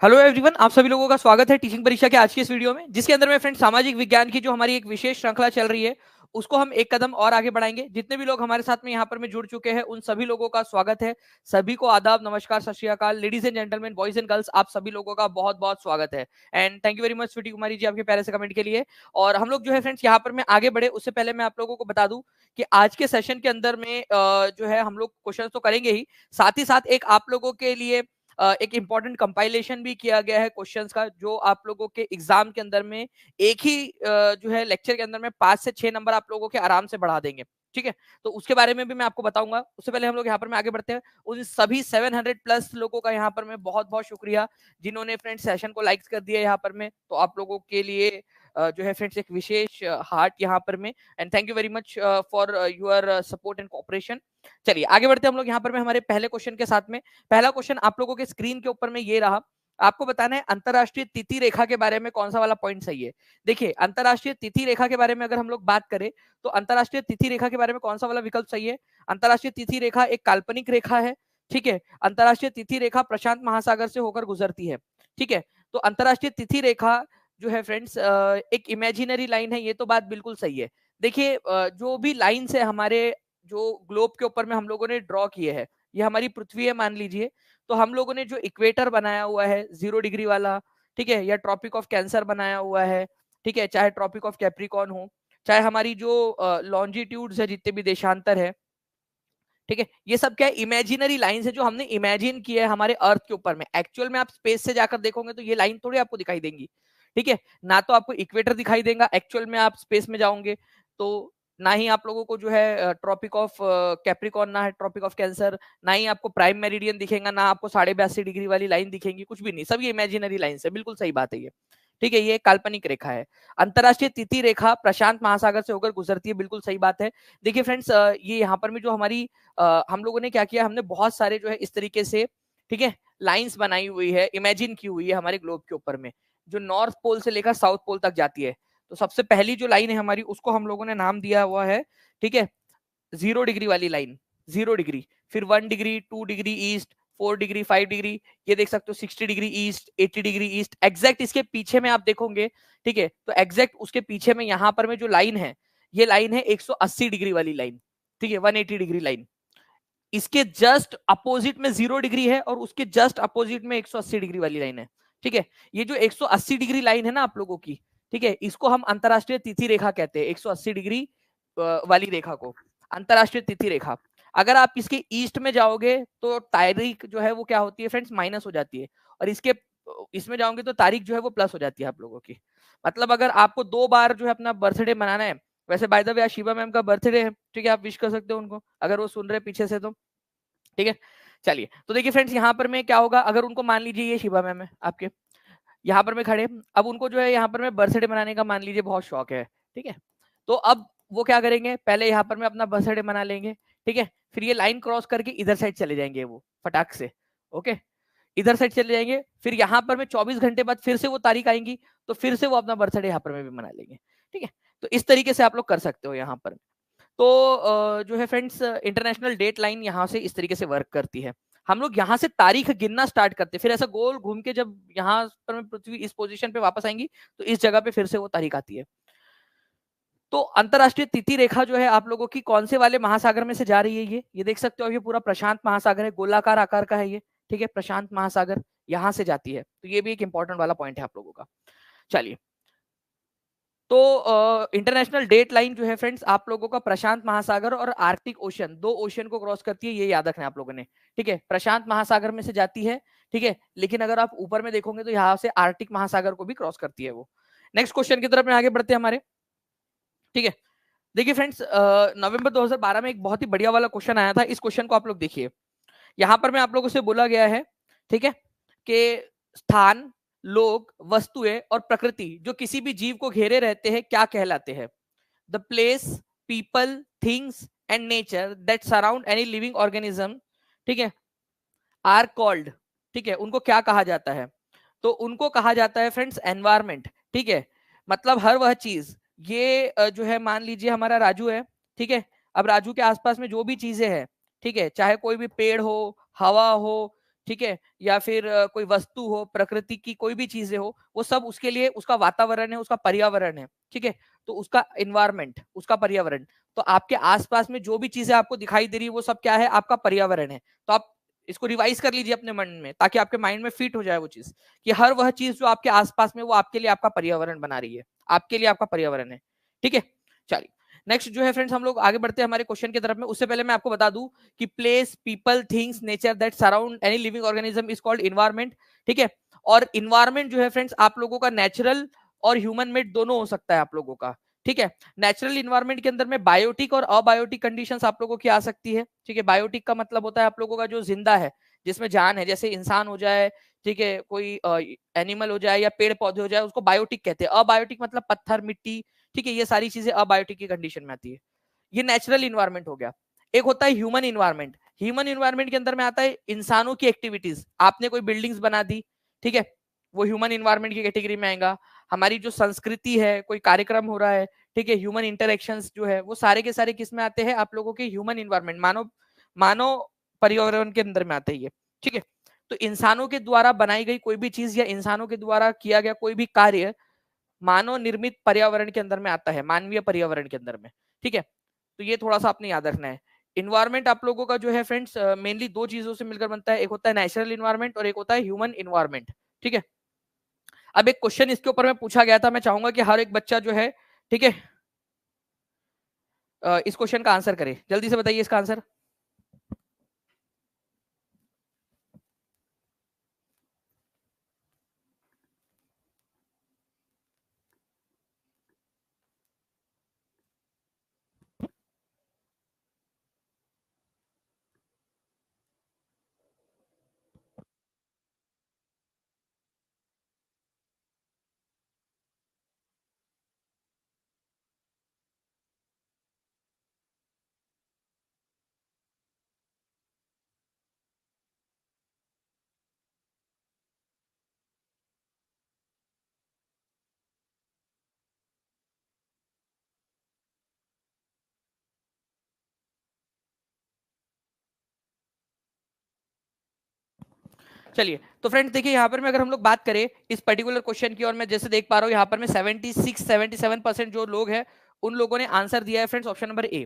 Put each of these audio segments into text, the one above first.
Hello everyone, आप सभी लोगों का स्वागत है टीचिंग परीक्षा के आज की इस वीडियो में, जिसके अंदर में फ्रेंड्स सामाजिक विज्ञान की जो हमारी एक विशेष श्रृंखला चल रही है उसको हम एक कदम और आगे बढ़ाएंगे। जितने भी लोग हमारे साथ में यहाँ पर में जुड़ चुके हैं उन सभी लोगों का स्वागत है। सभी को आदाब, नमस्कार, सत श्री अकाल, ladies and gentleman, boys and girls, आप सभी लोगों का बहुत बहुत स्वागत है। And thank you very much Sweety Kumari ji आपके प्यारे से कमेंट के लिए। और हम लोग जो है फ्रेंड्स यहाँ पर में आगे बढ़े उससे पहले मैं आप लोगों को बता दूं कि आज के सेशन के अंदर में जो है हम लोग क्वेश्चन तो करेंगे ही, साथ ही साथ एक आप लोगों के लिए एक इम्पॉर्टेंट कंपाइलेशन भी किया गया है क्वेश्चंस का, जो आप लोगों के एग्जाम के अंदर में एक ही जो है लेक्चर के अंदर में 5 से 6 नंबर आप लोगों के आराम से बढ़ा देंगे। ठीक है, तो उसके बारे में भी मैं आपको बताऊंगा। उससे पहले हम लोग यहाँ पर में आगे बढ़ते हैं। उन सभी 700 प्लस लोगों का यहाँ पर में बहुत बहुत शुक्रिया जिन्होंने फ्रेंड्स सेशन को लाइक्स कर दिया यहाँ पर में। तो आप लोगों के लिए जो है फ्रेंड्स एक विशेष हार्ट यहाँ पर में, and thank you very much for your support and cooperation. चलिए आगे बढ़ते हैं हम लोग यहाँ पर में हमारे पहले क्वेश्चन के साथ में। पहला क्वेश्चन आप लोगों के स्क्रीन के ऊपर में ये रहा। आपको बताना है अंतरराष्ट्रीय तिथि रेखा के बारे में कौन सा वाला पॉइंट सही है। देखिए, अंतरराष्ट्रीय तिथि रेखा के बारे में अगर हम लोग बात करें तो अंतरराष्ट्रीय तिथि रेखा के बारे में कौन सा वाला विकल्प सही है। अंतरराष्ट्रीय तिथि रेखा एक काल्पनिक रेखा है। ठीक है, अंतरराष्ट्रीय तिथि रेखा प्रशांत महासागर से होकर गुजरती है। ठीक है, तो अंतरराष्ट्रीय तिथि रेखा जो है फ्रेंड्स एक इमेजिनरी लाइन है, ये तो बात बिल्कुल सही है। देखिए, जो भी लाइन्स है हमारे जो ग्लोब के ऊपर में हम लोगों ने ड्रॉ किए हैं, ये हमारी पृथ्वी है मान लीजिए। तो हम लोगों ने जो इक्वेटर बनाया हुआ है 0 डिग्री वाला, ठीक है, या ट्रॉपिक ऑफ कैंसर बनाया हुआ है, ठीक है, चाहे ट्रॉपिक ऑफ कैप्रिकॉन हो, चाहे हमारी जो लॉन्जिट्यूड्स है, जितने भी देशांतर है, ठीक है, ये सब क्या है, इमेजिनरी लाइंस है जो हमने इमेजिन किया है हमारे अर्थ के ऊपर में। एक्चुअल में आप स्पेस से जाकर देखोगे तो ये लाइन थोड़ी आपको दिखाई देंगी। ठीक है, ना तो आपको इक्वेटर दिखाई देगा एक्चुअल में आप स्पेस में जाओगे तो, ना ही आप लोगों को जो है ट्रॉपिक ऑफ कैप्रिकॉन, ना है ट्रॉपिक ऑफ कैंसर, ना ही आपको प्राइम मेरिडियन दिखेगा, ना आपको 82.5 डिग्री वाली लाइन दिखेंगी, कुछ भी नहीं, सब ये इमेजिनरी लाइन है। बिल्कुल सही बात है ये। ठीक है, ये काल्पनिक रेखा है। अंतरराष्ट्रीय तिथि रेखा प्रशांत महासागर से होकर गुजरती है, बिल्कुल सही बात है। देखिए फ्रेंड्स, ये यहाँ पर में जो हमारी हम लोगों ने क्या किया, हमने बहुत सारे जो है इस तरीके से, ठीक है, लाइंस बनाई हुई है, इमेजिन की हुई है हमारे ग्लोब के ऊपर में, जो नॉर्थ पोल से लेकर साउथ पोल तक जाती है। तो सबसे पहली जो लाइन है हमारी, उसको हम लोगों ने नाम दिया हुआ है, ठीक है, 0 डिग्री वाली लाइन। 0 डिग्री, फिर 1 degree, 2 degree east, 4 degree, 5 degree, ये देख सकते हो 60 degree east, 80 degree east. Exact इसके पीछे में आप देखोगे, ठीक है, तो एग्जैक्ट उसके पीछे में यहाँ पर में जो लाइन है, ये लाइन है 180 डिग्री वाली लाइन। ठीक है, 180 डिग्री लाइन। इसके जस्ट अपोजिट में 0 डिग्री है और उसके जस्ट अपोजिट में 180 डिग्री वाली लाइन है। ठीक है, ये जो 180 डिग्री लाइन है ना आप लोगों की, ठीक है, इसको हम अंतरराष्ट्रीय तिथि रेखा कहते हैं। 180 डिग्री वाली रेखा को अंतरराष्ट्रीय तिथि रेखा। अगर आप इसके ईस्ट में जाओगे तो तारीख जो है वो क्या होती है फ्रेंड्स, माइनस हो जाती है, और इसके इसमें जाओगे तो तारीख जो है वो प्लस हो जाती है आप लोगों की। मतलब अगर आपको 2 बार जो है अपना बर्थडे मनाना है, वैसे बाय द वे आज शिवा मैम का बर्थडे है, ठीक है, आप विश कर सकते हो उनको अगर वो सुन रहे पीछे से तो। ठीक है, चलिए, तो देखिए फ्रेंड्स यहाँ पर में क्या होगा, अगर उनको मान लीजिए ये शिवा मैम है आपके यहाँ पर में खड़े, अब उनको जो है यहाँ पर में बर्थडे मनाने का मान लीजिए बहुत शौक है। ठीक है, तो अब वो क्या करेंगे, पहले यहाँ पर में अपना बर्थडे मना लेंगे, ठीक है, फिर ये लाइन क्रॉस करके इधर साइड चले जाएंगे वो फटाक से। ओके, इधर साइड चले जाएंगे, फिर यहाँ पर में 24 घंटे बाद फिर से वो तारीख आएंगी, तो फिर से वो अपना बर्थडे यहाँ पर में भी मना लेंगे। ठीक है, तो इस तरीके से आप लोग कर सकते हो यहाँ पर। तो जो है फ्रेंड्स, इंटरनेशनल डेट लाइन यहाँ से इस तरीके से वर्क करती है। हम लोग यहाँ से तारीख गिनना स्टार्ट करते हैं, फिर ऐसा गोल घूम के जब यहाँ पर पृथ्वी इस पोजीशन पे वापस आएंगी तो इस जगह पे फिर से वो तारीख आती है। तो अंतरराष्ट्रीय तिथि रेखा जो है आप लोगों की कौन से वाले महासागर में से जा रही है, ये देख सकते हो, ये पूरा प्रशांत महासागर है, गोलाकार आकार का है ये। ठीक है, प्रशांत महासागर यहाँ से जाती है, तो ये भी एक इंपॉर्टेंट वाला पॉइंट है आप लोगों का। चलिए, तो इंटरनेशनल डेट लाइन जो है फ्रेंड्स आप लोगों का प्रशांत महासागर और आर्कटिक ओशन, 2 ओशन को क्रॉस करती है, ये याद रखना है आप लोगों ने। ठीक है, प्रशांत महासागर में से जाती है, ठीक है, लेकिन अगर आप ऊपर में देखोगे तो यहाँ से आर्कटिक महासागर को भी क्रॉस करती है वो। नेक्स्ट क्वेश्चन की तरफ में आगे बढ़ते हैं हमारे। ठीक है, देखिए फ्रेंड्स, नवंबर 2012 में एक बहुत ही बढ़िया वाला क्वेश्चन आया था। इस क्वेश्चन को आप लोग देखिए, यहाँ पर मैं आप लोगों से बोला गया है, ठीक है, कि स्थान, लोग, वस्तुएं और प्रकृति जो किसी भी जीव को घेरे रहते हैं क्या कहलाते हैं। The place, people, things and nature that surround any living organism, ठीक है, आर कॉल्ड, ठीक है, उनको क्या कहा जाता है। तो उनको कहा जाता है फ्रेंड्स एनवायरमेंट। ठीक है, मतलब हर वह चीज, ये जो है मान लीजिए हमारा राजू है, ठीक है, अब राजू के आसपास में जो भी चीजें हैं, ठीक है, चाहे कोई भी पेड़ हो, हवा हो, ठीक है, या फिर कोई वस्तु हो, प्रकृति की कोई भी चीजें हो, वो सब उसके लिए उसका वातावरण है, उसका पर्यावरण है। ठीक है, तो उसका इन्वायरमेंट, उसका पर्यावरण। तो आपके आसपास में जो भी चीजें आपको दिखाई दे रही है वो सब क्या है, आपका पर्यावरण है। तो आप इसको रिवाइज कर लीजिए अपने मन में, ताकि आपके माइंड में फिट हो जाए वो चीज, कि हर वह चीज जो आपके आसपास में वो आपके लिए आपका पर्यावरण बना रही है, आपके लिए आपका पर्यावरण है। ठीक है, चलिए नेक्स्ट जो है फ्रेंड्स, हम लोग आगे बढ़ते हैं हमारे क्वेश्चन की तरफ में। उससे पहले मैं आपको बता दूं कि place, people, things, nature that surround any living organism is called environment. ठीक है, और इन्वायरमेंट जो है फ्रेंड्स आप लोगों का नेचुरल और ह्यूमन मेड दोनों हो सकता है आप लोगों का। ठीक है, नेचुरल इन्वायरमेंट के अंदर में बायोटिक और अबायोटिक कंडीशंस आप लोगों की आ सकती है। ठीक है, बायोटिक का मतलब होता है आप लोगों का जो जिंदा है, जिसमें जान है, जैसे इंसान हो जाए, ठीक है, कोई एनिमल हो जाए या पेड़ पौधे हो जाए, उसको बायोटिक कहते हैं। अबायोटिक मतलब पत्थर, मिट्टी, ठीक है, ये सारी चीजें अबायोटिक की कंडीशन में आती है। ये नेचुरल इन्वायरमेंट हो गया। एक होता है ह्यूमन इन्वायरमेंट। ह्यूमन इन्वायरमेंट के अंदर में आता है इंसानों की एक्टिविटीज। आपने कोई बिल्डिंग्स बना दी, ठीक है, वो ह्यूमन इन्वायरमेंट की कैटेगरी में आएगा। हमारी जो संस्कृति है, कोई कार्यक्रम हो रहा है, ठीक है, ह्यूमन इंटरेक्शंस जो है, वो सारे के सारे किस में आते हैं, आप लोगों के ह्यूमन इन्वायरमेंट, मानव मानव पर्यावरण के अंदर में आते हैं ये। ठीक है, तो इंसानों के द्वारा बनाई गई कोई भी चीज या इंसानों के द्वारा किया गया कोई भी कार्य मानव निर्मित पर्यावरण के अंदर में आता है, मानवीय पर्यावरण के अंदर में। ठीक है, तो ये थोड़ा सा आपने याद रखना है। इन्वायरमेंट आप लोगों का जो है फ्रेंड्स मेनली दो चीजों से मिलकर बनता है, एक होता है नेचुरल इन्वायरमेंट और एक होता है ह्यूमन इन्वायरमेंट। ठीक है, अब एक क्वेश्चन इसके ऊपर में पूछा गया था, मैं चाहूंगा कि हर एक बच्चा जो है, ठीक है, इस क्वेश्चन का आंसर करे। जल्दी से बताइए इसका आंसर। चलिए, तो फ्रेंड्स देखिए, यहाँ पर में अगर हम लोग बात करें इस पर्टिकुलर क्वेश्चन की, और मैं जैसे देख पा रहा हूँ यहाँ पर में 76-77% जो लोग हैं, उन लोगों ने आंसर दिया है फ्रेंड्स ऑप्शन नंबर ए।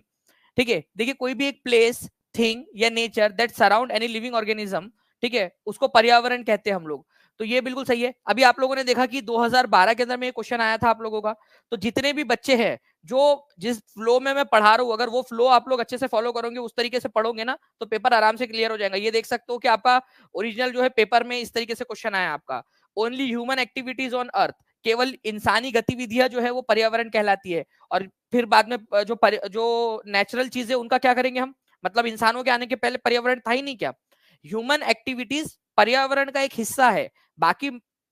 ठीक है, देखिए कोई भी एक प्लेस, थिंग या nature that surround any living organism, ठीक है, उसको पर्यावरण कहते हैं हम लोग। तो ये बिल्कुल सही है। अभी आप लोगों ने देखा कि 2012 के अंदर में क्वेश्चन आया था आप लोगों का। तो जितने भी बच्चे हैं, जो जिस फ्लो में मैं पढ़ा रहा हूँ, अगर वो फ्लो आप लोग अच्छे से फॉलो करोगे, उस तरीके से पढ़ोगे ना, तो पेपर आराम से क्लियर हो जाएगा। ये देख सकते हो कि आपका ओरिजिनल जो है पेपर में इस तरीके से क्वेश्चन आया आपका, only human activities on earth, केवल इंसानी गतिविधियां जो है वो पर्यावरण कहलाती है। और फिर बाद में जो नेचुरल चीजें उनका क्या करेंगे हम, मतलब इंसानों के आने के पहले पर्यावरण था ही नहीं क्या। ह्यूमन एक्टिविटीज पर्यावरण का एक हिस्सा है। बाकी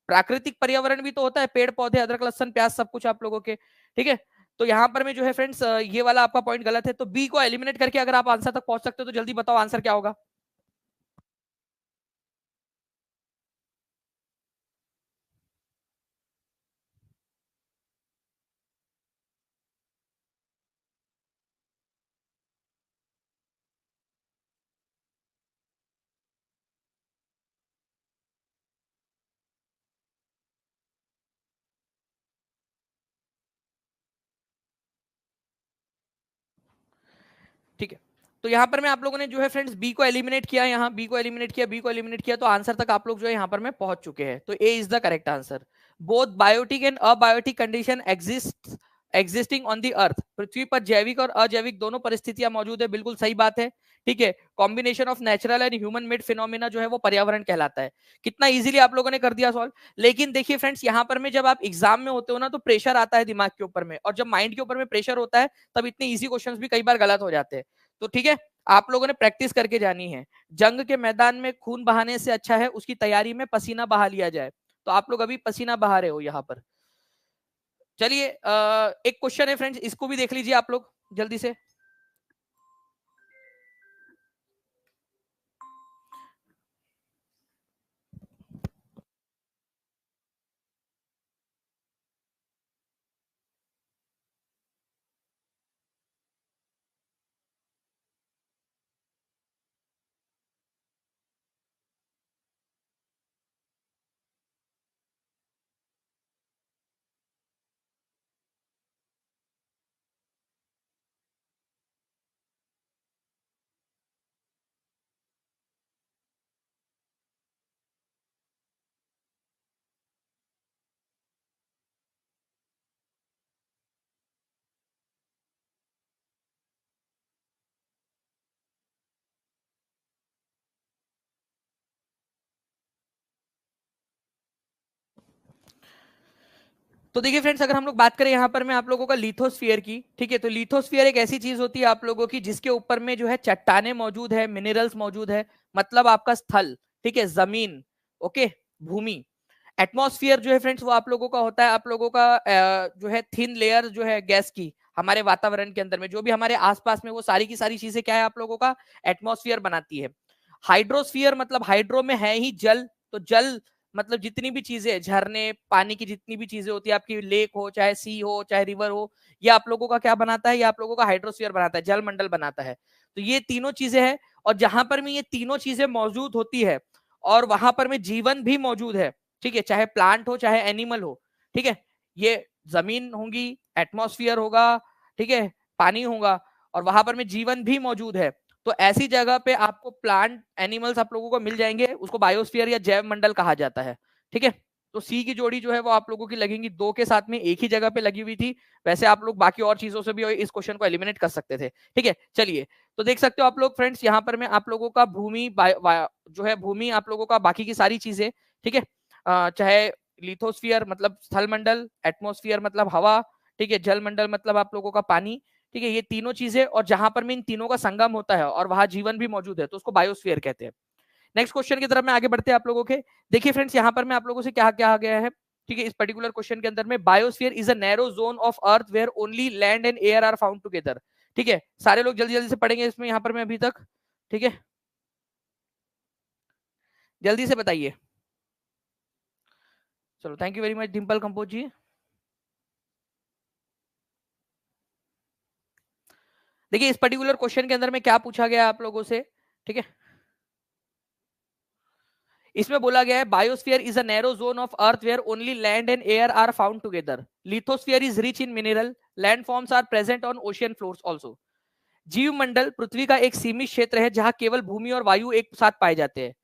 प्राकृतिक पर्यावरण भी तो होता है, पेड़ पौधे, अदरक लहसन प्याज, सब कुछ आप लोगों के। ठीक है, तो यहाँ पर में जो है फ्रेंड्स ये वाला आपका पॉइंट गलत है। तो बी को एलिमिनेट करके अगर आप आंसर तक पहुंच सकते हो तो जल्दी बताओ आंसर क्या होगा। ठीक है, तो यहाँ पर मैं आप लोगों ने जो है फ्रेंड्स बी को एलिमिनेट किया, यहाँ बी को एलिमिनेट किया, बी को एलिमिनेट किया, तो आंसर तक आप लोग जो है यहाँ पर में पहुंच चुके हैं। तो A is the correct answer. Both biotic and abiotic condition existing on the earth, पृथ्वी पर जैविक और अजैविक दोनों परिस्थितियां मौजूद है, बिल्कुल सही बात है। ठीक है, combination of natural and human made phenomena जो है वो पर्यावरण कहलाता है। कितना इजीली आप लोगों ने कर दिया सॉल्व। लेकिन देखिए फ्रेंड्स, यहाँ पर में जब आप एग्जाम में होते हो ना, तो प्रेशर आता है दिमाग के ऊपर में, और जब माइंड के ऊपर में प्रेशर होता है, तब इतने इजी क्वेश्चंस भी कई बार गलत हो जाते हैं। तो ठीक है, आप लोगों ने प्रैक्टिस करके जानी है। जंग के मैदान में खून बहाने से अच्छा है उसकी तैयारी में पसीना बहा लिया जाए। तो आप लोग अभी पसीना बहा रहे हो यहाँ पर। चलिए एक क्वेश्चन है फ्रेंड्स, इसको भी देख लीजिए आप लोग जल्दी से। तो देखिए फ्रेंड्स, अगर हम लोग बात करें यहाँ पर मैं आप लोगों का लिथोस्फीयर की, ठीक है, तो लिथोस्फीयर एक ऐसी चीज होती है आप लोगों की जिसके ऊपर में जो है चट्टाने मौजूद है, मिनरल्स मौजूद है, मतलब आपका स्थल, ठीक है, जमीन, ओके, भूमि। एटमॉस्फेयर जो है फ्रेंड्स वो आप लोगों का होता है आप लोगों का जो है थिन लेयर जो है गैस की हमारे वातावरण के अंदर में, जो भी हमारे आसपास में वो सारी की सारी चीजें क्या है आप लोगों का एटमॉस्फेयर बनाती है। हाइड्रोस्फीयर मतलब हाइड्रो में है ही जल, तो जल मतलब जितनी भी चीजें, झरने, पानी की जितनी भी चीजें होती है, आपकी लेक हो, चाहे सी हो, चाहे रिवर हो, ये आप लोगों का क्या बनाता है, ये आप लोगों का हाइड्रोस्फीयर बनाता है, जल मंडल बनाता है। तो ये तीनों चीजें हैं, और जहां पर में ये तीनों चीजें मौजूद होती है और वहां पर में जीवन भी मौजूद है, ठीक है, चाहे प्लांट हो चाहे एनिमल हो, ठीक है, ये जमीन होगी, एटमॉस्फेयर होगा, ठीक है, पानी होगा, और वहां पर में जीवन भी मौजूद है। तो ऐसी जगह पे आपको प्लांट एनिमल्स आप लोगों को मिल जाएंगे, उसको बायोस्फीयर या जैव मंडल कहा जाता है, ठीक है। तो सी की जोड़ी जो है वो आप लोगों की लगेंगी, दो के साथ में एक ही जगह पे लगी हुई थी। वैसे आप लोग बाकी और चीजों से भी इस क्वेश्चन को एलिमिनेट कर सकते थे, ठीक है। चलिए, तो देख सकते हो आप लोग फ्रेंड्स, यहाँ पर मैं आप लोगों का भूमि जो है भूमि आप लोगों का बाकी की सारी चीजें, ठीक है, चाहे लिथोस्फीयर मतलब स्थल मंडल, एटमोस्फियर मतलब हवा, ठीक है, जल मंडल मतलब आप लोगों का पानी, ठीक है, ये तीनों चीजें, और जहां पर में इन तीनों का संगम होता है और वहां जीवन भी मौजूद है, तो उसको बायोस्फीयर कहते हैं। नेक्स्ट क्वेश्चन की तरफ में आगे बढ़ते हैं आप लोगों के। देखिए फ्रेंड्स, यहाँ पर मैं आप लोगों से क्या क्या आ गया है, ठीक है, इस पर्टिकुलर क्वेश्चन के अंदर में, biosphere is a narrow zone of earth where only land and air are found together, ठीक है। सारे लोग जल्दी जल्दी से पढ़ेंगे इसमें, यहाँ पर मैं अभी तक, ठीक है, जल्दी से बताइए। चलो, thank you very much Dimple कंपोज जी। देखिए इस पर्टिकुलर क्वेश्चन के अंदर में क्या पूछा गया आप लोगों से, ठीक है, इसमें बोला गया है biosphere is a narrow zone of earth where only land and air are found together, lithosphere is rich in mineral, landforms are present on ocean floors also. जीव मंडल पृथ्वी का एक सीमित क्षेत्र है जहां केवल भूमि और वायु एक साथ पाए जाते हैं।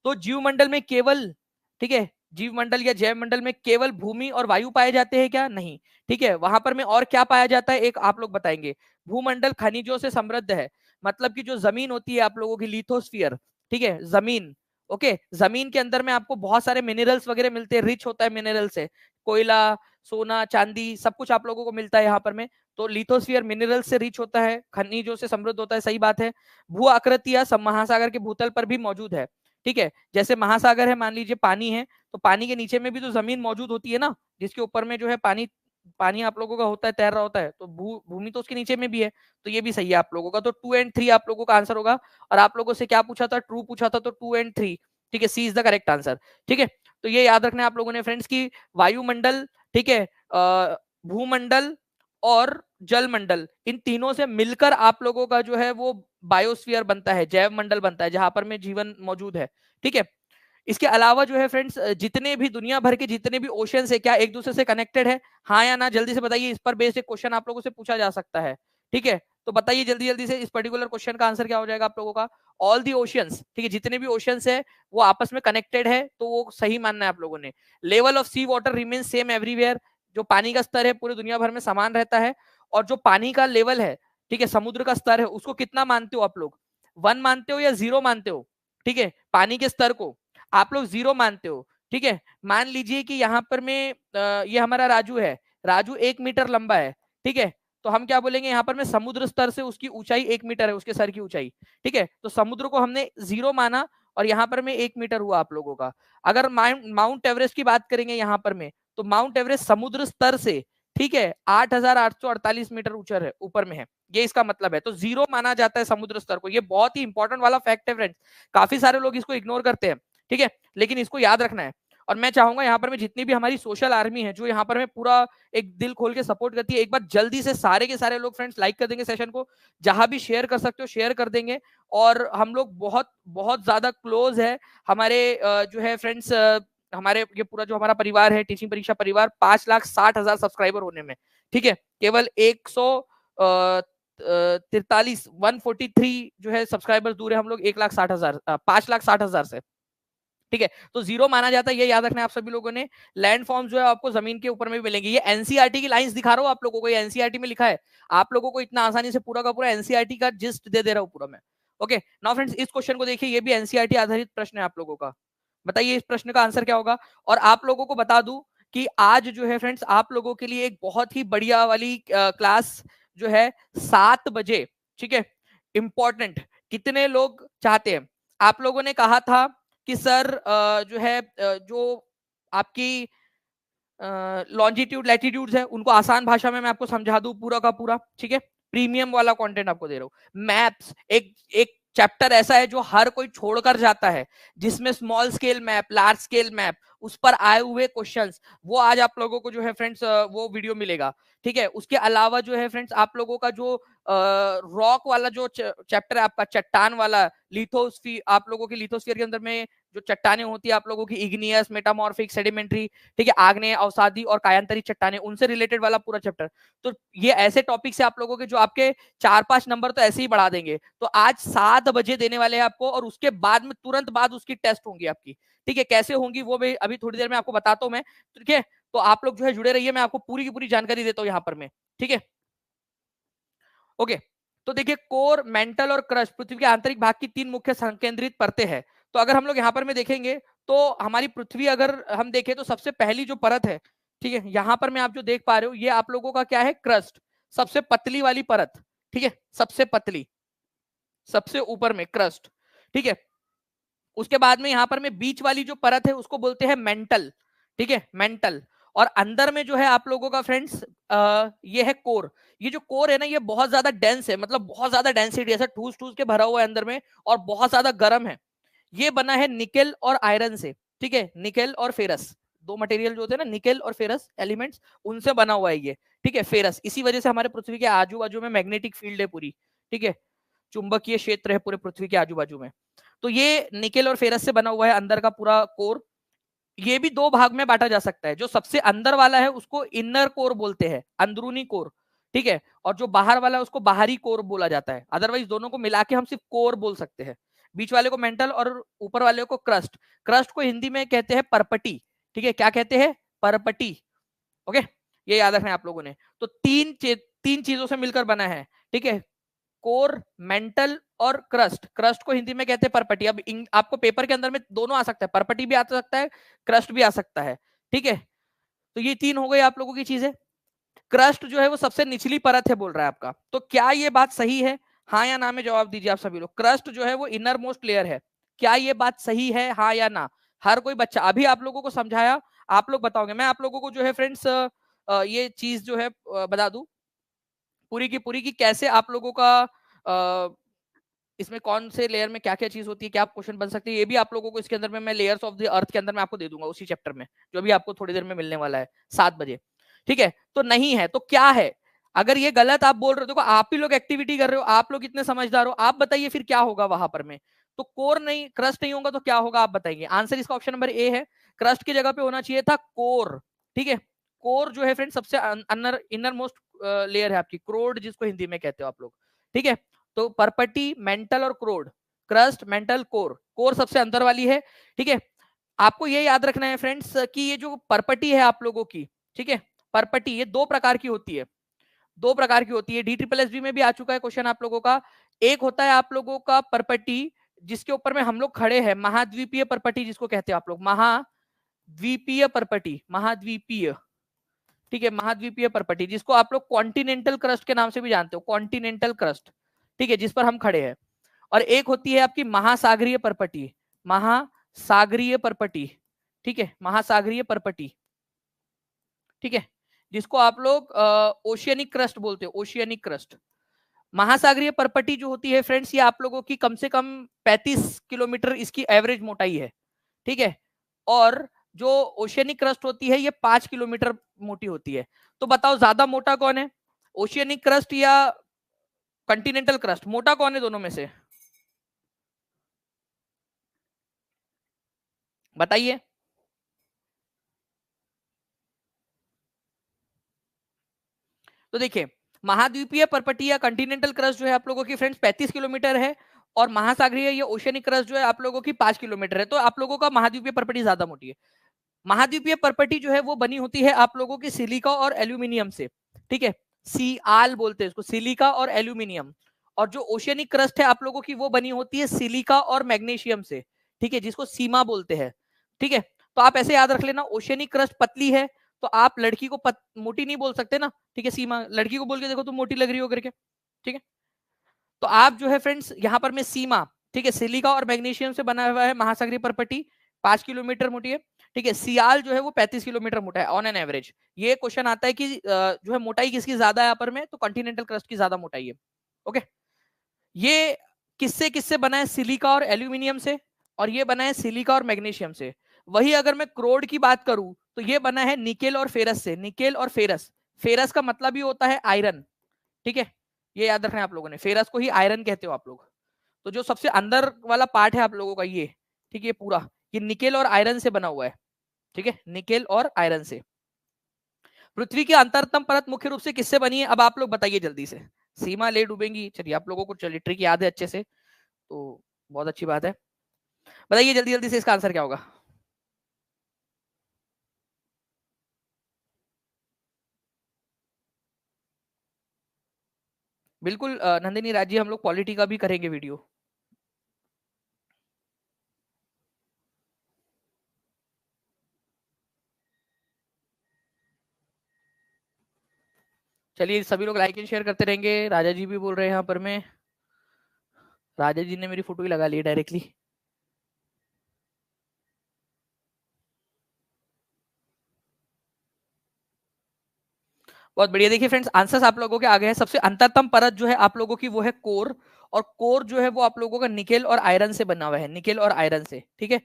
तो जीव मंडल में केवल, ठीक है, जीव मंडल या जैव मंडल में केवल भूमि और वायु पाए जाते हैं क्या? नहीं, ठीक है, वहां पर में और क्या पाया जाता है, एक आप लोग बताएंगे। भूमंडल खनिजों से समृद्ध है, मतलब कि जो जमीन होती है आप लोगों की, लिथोस्फीयर, ठीक है, जमीन, ओके, जमीन के अंदर में आपको बहुत सारे मिनरल्स वगैरह मिलते हैं, रिच होता है मिनरल से, कोयला, सोना, चांदी, सब कुछ आप लोगों को मिलता है यहाँ पर में। तो लिथोस्फीयर मिनरल से रिच होता है, खनिजों से समृद्ध होता है, सही बात है। भू आकृतियां सब महासागर के भूतल पर भी मौजूद है, ठीक है, जैसे महासागर है, मान लीजिए पानी है, तो पानी के नीचे में भी तो जमीन मौजूद होती है ना, जिसके ऊपर में जो है पानी, पानी आप लोगों का होता है, तैर रहा होता है, तो भूमि तो उसके नीचे में भी है। तो ये भी सही है आप लोगों का, तो 2 और 3 आप लोगों का आंसर होगा। और आप लोगों से क्या पूछा था, ट्रू पूछा था, तो 2 और 3, ठीक है, सी इज द करेक्ट आंसर, ठीक है। तो ये याद रखना है आप लोगों ने फ्रेंड्स की वायुमंडल, ठीक है, भूमंडल और जल मंडल, इन तीनों से मिलकर आप लोगों का जो है वो बायोस्फीयर बनता है, जैव मंडल बनता है, जहां पर में जीवन मौजूद है, ठीक है। इसके अलावा जो है फ्रेंड्स, जितने भी दुनिया भर के जितने भी ओशन है, क्या एक दूसरे से कनेक्टेड है, हाँ या ना, जल्दी से बताइए। इस पर बेस्ड एक क्वेश्चन आप लोगों से पूछा जा सकता है, ठीक है, तो बताइए जल्दी जल्दी से, इस पर्टिकुलर क्वेश्चन का आंसर क्या हो जाएगा आप लोगों का। ऑल दी ओशियंस, ठीक है, जितने भी ओशियंस है वो आपस में कनेक्टेड है, तो वो सही मानना है आप लोगों ने। Level of sea water remain same everywhere, जो पानी का स्तर है पूरी दुनिया भर में समान रहता है। और जो पानी का लेवल है, ठीक है, समुद्र का स्तर है, उसको कितना मानते हो आप लोग, 1 मानते हो या 0 मानते हो, ठीक है, पानी के स्तर को आप लोग 0 मानते हो, ठीक है। मान लीजिए कि यहाँ पर में ये हमारा राजू है, राजू 1 मीटर लंबा है, ठीक है, तो हम क्या बोलेंगे, यहाँ पर में समुद्र स्तर से उसकी ऊंचाई 1 मीटर है, उसके सर की ऊंचाई, ठीक है, तो समुद्र को हमने 0 माना, और यहाँ पर में 1 मीटर हुआ आप लोगों का। अगर माउंट एवरेस्ट की बात करेंगे यहाँ पर में, तो माउंट एवरेस्ट समुद्र स्तर से, ठीक है, 8,848 मीटर ऊपर में है, ये इसका मतलब है। तो 0 माना जाता है समुद्र स्तर को, ये बहुत ही इंपॉर्टेंट वाला फैक्ट है फ्रेंड्स, काफी सारे लोग इसको इग्नोर करते हैं, ठीक है, लेकिन इसको याद रखना है। और मैं चाहूंगा यहाँ पर में जितनी भी हमारी सोशल आर्मी है, जो यहाँ पर में पूरा एक दिल खोल के सपोर्ट करती है, एक बार जल्दी से सारे के सारे लोग फ्रेंड्स लाइक कर देंगे सेशन को, जहां भी शेयर कर सकते हो शेयर कर देंगे। और हम लोग बहुत बहुत ज्यादा क्लोज है, हमारे जो है फ्रेंड्स, हमारे ये पूरा जो हमारा परिवार है, टीचिंग परीक्षा परिवार, 5,60,000 सब्सक्राइबर होने में, ठीक है, केवल 143 143 जो है सब्सक्राइबर दूर है हम लोग 1,60,000 5,60,000 से, ठीक है। तो 0 माना जाता है, ये याद रखना है आप सभी लोगों ने। लैंड फॉर्म जो है आपको जमीन के ऊपर में भी मिलेंगे, ये एनसीईआरटी की लाइंस दिखा रहा हूँ आप लोगों को, ये एनसीईआरटी में लिखा है, आप लोगों को इतना आसानी से पूरा का पूरा एनसीईआरटी का जिस्ट दे दे रहा हूँ पूरा मैं। ओके, नाउ फ्रेंड्स इस क्वेश्चन को देखिए, ये भी एनसीईआरटी आधारित प्रश्न है आप लोगों का, बताइए इस प्रश्न का आंसर क्या होगा। और आप लोगों को बता दूं, कि आज जो है फ्रेंड्स आप लोगों के लिए एक बहुत ही बढ़िया वाली क्लास जो है 7 बजे, ठीक है, इंपॉर्टेंट। कितने लोग चाहते हैं? आप लोगों ने कहा था कि सर जो है जो आपकी लॉन्जिट्यूड लैटिट्यूड्स है उनको आसान भाषा में मैं आपको समझा दूं पूरा का पूरा, ठीक है। प्रीमियम वाला कंटेंट आपको दे रहा हूं। मैप्स एक एक चैप्टर ऐसा है जो हर कोई छोड़कर जाता है, जिसमें small scale map, large scale map, उस पर आए हुए क्वेश्चंस, वो आज आप लोगों को जो है फ्रेंड्स वो वीडियो मिलेगा, ठीक है। उसके अलावा जो है फ्रेंड्स आप लोगों का जो रॉक वाला जो चैप्टर है आपका, चट्टान वाला, लिथोस्फीयर, आप लोगों की लिथोस्फीयर के अंदर में जो चट्टाने होती है आप लोगों की, इग्नियस, मेटामॉर्फिक, सेडिमेंट्री, ठीक है, आग्नेय, अवसादी और कायांतरी चट्टाने, उनसे रिलेटेड वाला पूरा चैप्टर। तो ये ऐसे टॉपिक से आप लोगों के जो आपके 4-5 नंबर तो ऐसे ही बढ़ा देंगे। तो आज 7 बजे देने वाले हैं आपको, और उसके बाद में तुरंत बाद उसकी टेस्ट होंगी आपकी, ठीक है। कैसे होंगी वो मैं अभी थोड़ी देर में आपको बताता हूं मैं, ठीक है। तो आप लोग जो है जुड़े रहिए, मैं आपको पूरी की पूरी जानकारी देता हूं यहाँ पर मैं, ठीक है। ओके, तो देखिए, कोर, मेंटल और क्रस्ट पृथ्वी के आंतरिक भाग की 3 मुख्य संकेंद्रित परतें हैं। तो अगर हम लोग यहाँ पर में देखेंगे तो हमारी पृथ्वी अगर हम देखें तो सबसे पहली जो परत है, ठीक है, यहाँ पर में आप जो देख पा रहे हो ये आप लोगों का क्या है, क्रस्ट, सबसे पतली वाली परत, ठीक है, सबसे पतली, सबसे ऊपर में क्रस्ट, ठीक है। उसके बाद में यहाँ पर में बीच वाली जो परत है उसको बोलते हैं मेंटल, ठीक है, मेंटल। और अंदर में जो है आप लोगों का फ्रेंड्स ये है कोर। ये जो कोर है ना ये बहुत ज्यादा डेंस है, मतलब बहुत ज्यादा डेंसिटी, ऐसा ठूस ठूस के भरा हुआ है अंदर में, और बहुत ज्यादा गर्म है। ये बना है निकेल और आयरन से, ठीक है, निकेल और फेरस, दो मटेरियल जो होते हैं ना, निकेल और फेरस एलिमेंट्स, उनसे बना हुआ है ये, ठीक है, फेरस। इसी वजह से हमारे पृथ्वी के आजू बाजू में मैग्नेटिक फील्ड है पूरी, ठीक है, चुंबकीय क्षेत्र है पूरे पृथ्वी के आजू बाजू में। तो ये निकेल और फेरस से बना हुआ है अंदर का पूरा कोर। ये भी 2 भाग में बांटा जा सकता है। जो सबसे अंदर वाला है उसको इनर कोर बोलते हैं, अंदरूनी कोर, ठीक है, और जो बाहर वाला है उसको बाहरी कोर बोला जाता है। अदरवाइज दोनों को मिला के हम सिर्फ कोर बोल सकते हैं। बीच वाले को मेंटल और ऊपर वाले को क्रस्ट। क्रस्ट को हिंदी में कहते हैं परपटी, ठीक है, क्या कहते हैं, परपटी। ओके, ये याद रखना है आप लोगों ने। तो तीन चीजों से मिलकर बना है, ठीक है, कोर, मेंटल और क्रस्ट। क्रस्ट को हिंदी में कहते हैं परपटी। अब आपको पेपर के अंदर में दोनों आ सकता है, परपटी भी आ सकता है, क्रस्ट भी आ सकता है, ठीक है। तो ये 3 हो गई आप लोगों की चीजें। क्रस्ट जो है वो सबसे निचली परत है बोल रहा है आपका। तो क्या ये बात सही है, हाँ या ना में जवाब दीजिए आप सभी लोग। क्रस्ट जो है वो इनर मोस्ट लेयर है, क्या ये बात सही है, हाँ या ना? हर कोई बच्चा, अभी आप लोगों को समझाया, आप लोग बताओगे। मैं आप लोगों को जो है फ्रेंड्स ये चीज जो है बता दूं पूरी की पूरी, की कैसे आप लोगों का इसमें कौन से लेयर में क्या क्या चीज होती है, क्या क्वेश्चन बन सकती है, ये भी आप लोगों को इसके अंदर में मैं लेयर्स ऑफ द अर्थ के अंदर में आपको दे दूंगा उसी चैप्टर में, जो भी आपको थोड़ी देर में मिलने वाला है 7 बजे, ठीक है। तो नहीं है तो क्या है? अगर ये गलत आप बोल रहे हो, देखो आप ही लोग एक्टिविटी कर रहे हो, आप लोग इतने समझदार हो, आप बताइए फिर क्या होगा वहां पर में? तो कोर नहीं, क्रस्ट नहीं होगा तो क्या होगा आप बताइए। आंसर इसका ऑप्शन नंबर ए है, क्रस्ट की जगह पे होना चाहिए था कोर, ठीक है। कोर जो है फ्रेंड सबसे इनर मोस्ट लेयर है आपकी, क्रोड जिसको हिंदी में कहते हो आप लोग, ठीक है। तो परपटी, मेंटल और क्रोड, क्रस्ट, मेंटल, कोर। कोर सबसे अंदर वाली है, ठीक है। आपको ये याद रखना है फ्रेंड्स कि ये जो परपटी है आप लोगों की, ठीक है, परपटी ये 2 प्रकार की होती है, 2 प्रकार की होती है। DSSB में भी आ चुका है क्वेश्चन आप लोगों का। एक होता है आप लोगों का परपटी जिसके ऊपर में हम लोग खड़े हैं, महाद्वीपीय परपटी जिसको कहते हैं आप लोग, महाद्वीपीय परपटी, महाद्वीपीय, ठीक है, महाद्वीपीय परपटी, जिसको आप लोग कॉन्टिनेंटल क्रस्ट के नाम से भी जानते हो, कॉन्टिनेंटल क्रस्ट, ठीक है, जिस पर हम खड़े हैं। और एक होती है आपकी महासागरीय परपटी, महासागरीय परपटी, ठीक है, महासागरीय परपटी, ठीक है, जिसको आप लोग ओशियनिक क्रस्ट बोलते हो, ओशियनिक क्रस्ट। महासागरीय परपटी जो होती है फ्रेंड्स, ये आप लोगों की कम से कम 35 किलोमीटर इसकी एवरेज मोटाई है, ठीक है। और जो ओशियनिक क्रस्ट होती है ये 5 किलोमीटर मोटी होती है। तो बताओ ज्यादा मोटा कौन है, ओशियनिक क्रस्ट या कॉन्टिनेंटल क्रस्ट? मोटा कौन है दोनों में से, बताइए। तो देखिए, महाद्वीपीय परपटी या कंटिनेंटल क्रस्ट जो है आप लोगों की फ्रेंड्स 35 किलोमीटर है, और महासागरीय या ओशियनिक क्रस्ट जो है आप लोगों की 5 किलोमीटर है। तो आप लोगों का महाद्वीपीय परपटी ज्यादा मोटी है। महाद्वीपीय परपटी जो है वो बनी होती है आप लोगों की सिलिका और एल्यूमिनियम से, ठीक है, सीआल बोलते हैं इसको, सिलिका और एल्यूमिनियम। और जो ओशियनिक क्रस्ट है आप लोगों की वो बनी होती है सिलिका और मैग्नीशियम से, ठीक है, जिसको सीमा बोलते हैं, ठीक है। तो आप ऐसे याद रख लेना, ओशियनिक क्रस्ट पतली है, तो आप लड़की को मोटी नहीं बोल सकते ना, ठीक है। सीमा, लड़की को बोल के देखो तुम मोटी लग रही हो करके, ठीक है। तो आप जो है फ्रेंड्स यहाँ पर में सीमा, ठीक है, सिलिका और मैग्नीशियम से बना हुआ है महासागरीय परपटी, 5 किलोमीटर मोटी है, ठीक है। सियाल जो है वो 35 किलोमीटर मोटा है ऑन एन एवरेज। ये क्वेश्चन आता है कि जो है मोटाई किसकी ज्यादा है यहाँ पर में, तो कॉन्टिनेंटल क्रस्ट की ज्यादा मोटाई है, ओके। ये किससे किससे बना है, सिलिका और एल्यूमिनियम से, और ये बना है सिलिका और मैग्नीशियम से। वही अगर मैं क्रोड की बात करूं तो ये बना है निकेल और फेरस से, निकेल और फेरस। फेरस का मतलब ही होता है आयरन, ठीक है, ये याद रखना है आप लोगों ने, फेरस को ही आयरन कहते हो आप लोग। तो जो सबसे अंदर वाला पार्ट है आप लोगों का ये, ठीक है, पूरा ये निकेल और आयरन से बना हुआ है, ठीक है, निकेल और आयरन से। पृथ्वी की अंतरतम परत मुख्य रूप से किससे बनी है, अब आप लोग बताइए जल्दी से। सीमा ले डूबेंगी, चलिए आप लोगों को चलिए ट्रिक याद है अच्छे से, तो बहुत अच्छी बात है। बताइए जल्दी जल्दी से इसका आंसर क्या होगा। बिल्कुल नंदिनी राजी, हम लोग पॉलिटी का भी करेंगे वीडियो। चलिए सभी लोग लाइक एंड शेयर करते रहेंगे। राजा जी भी बोल रहे हैं यहाँ पर में, राजा जी ने मेरी फोटो ही लगा ली डायरेक्टली। बहुत बढ़िया। देखिए फ्रेंड्स, आंसर्स आप लोगों के आगे है। सबसे अंतरतम परत जो है आप लोगों की वो है कोर, और कोर जो है वो आप लोगों का निकेल और आयरन से बना हुआ है, निकेल और आयरन से, ठीक है।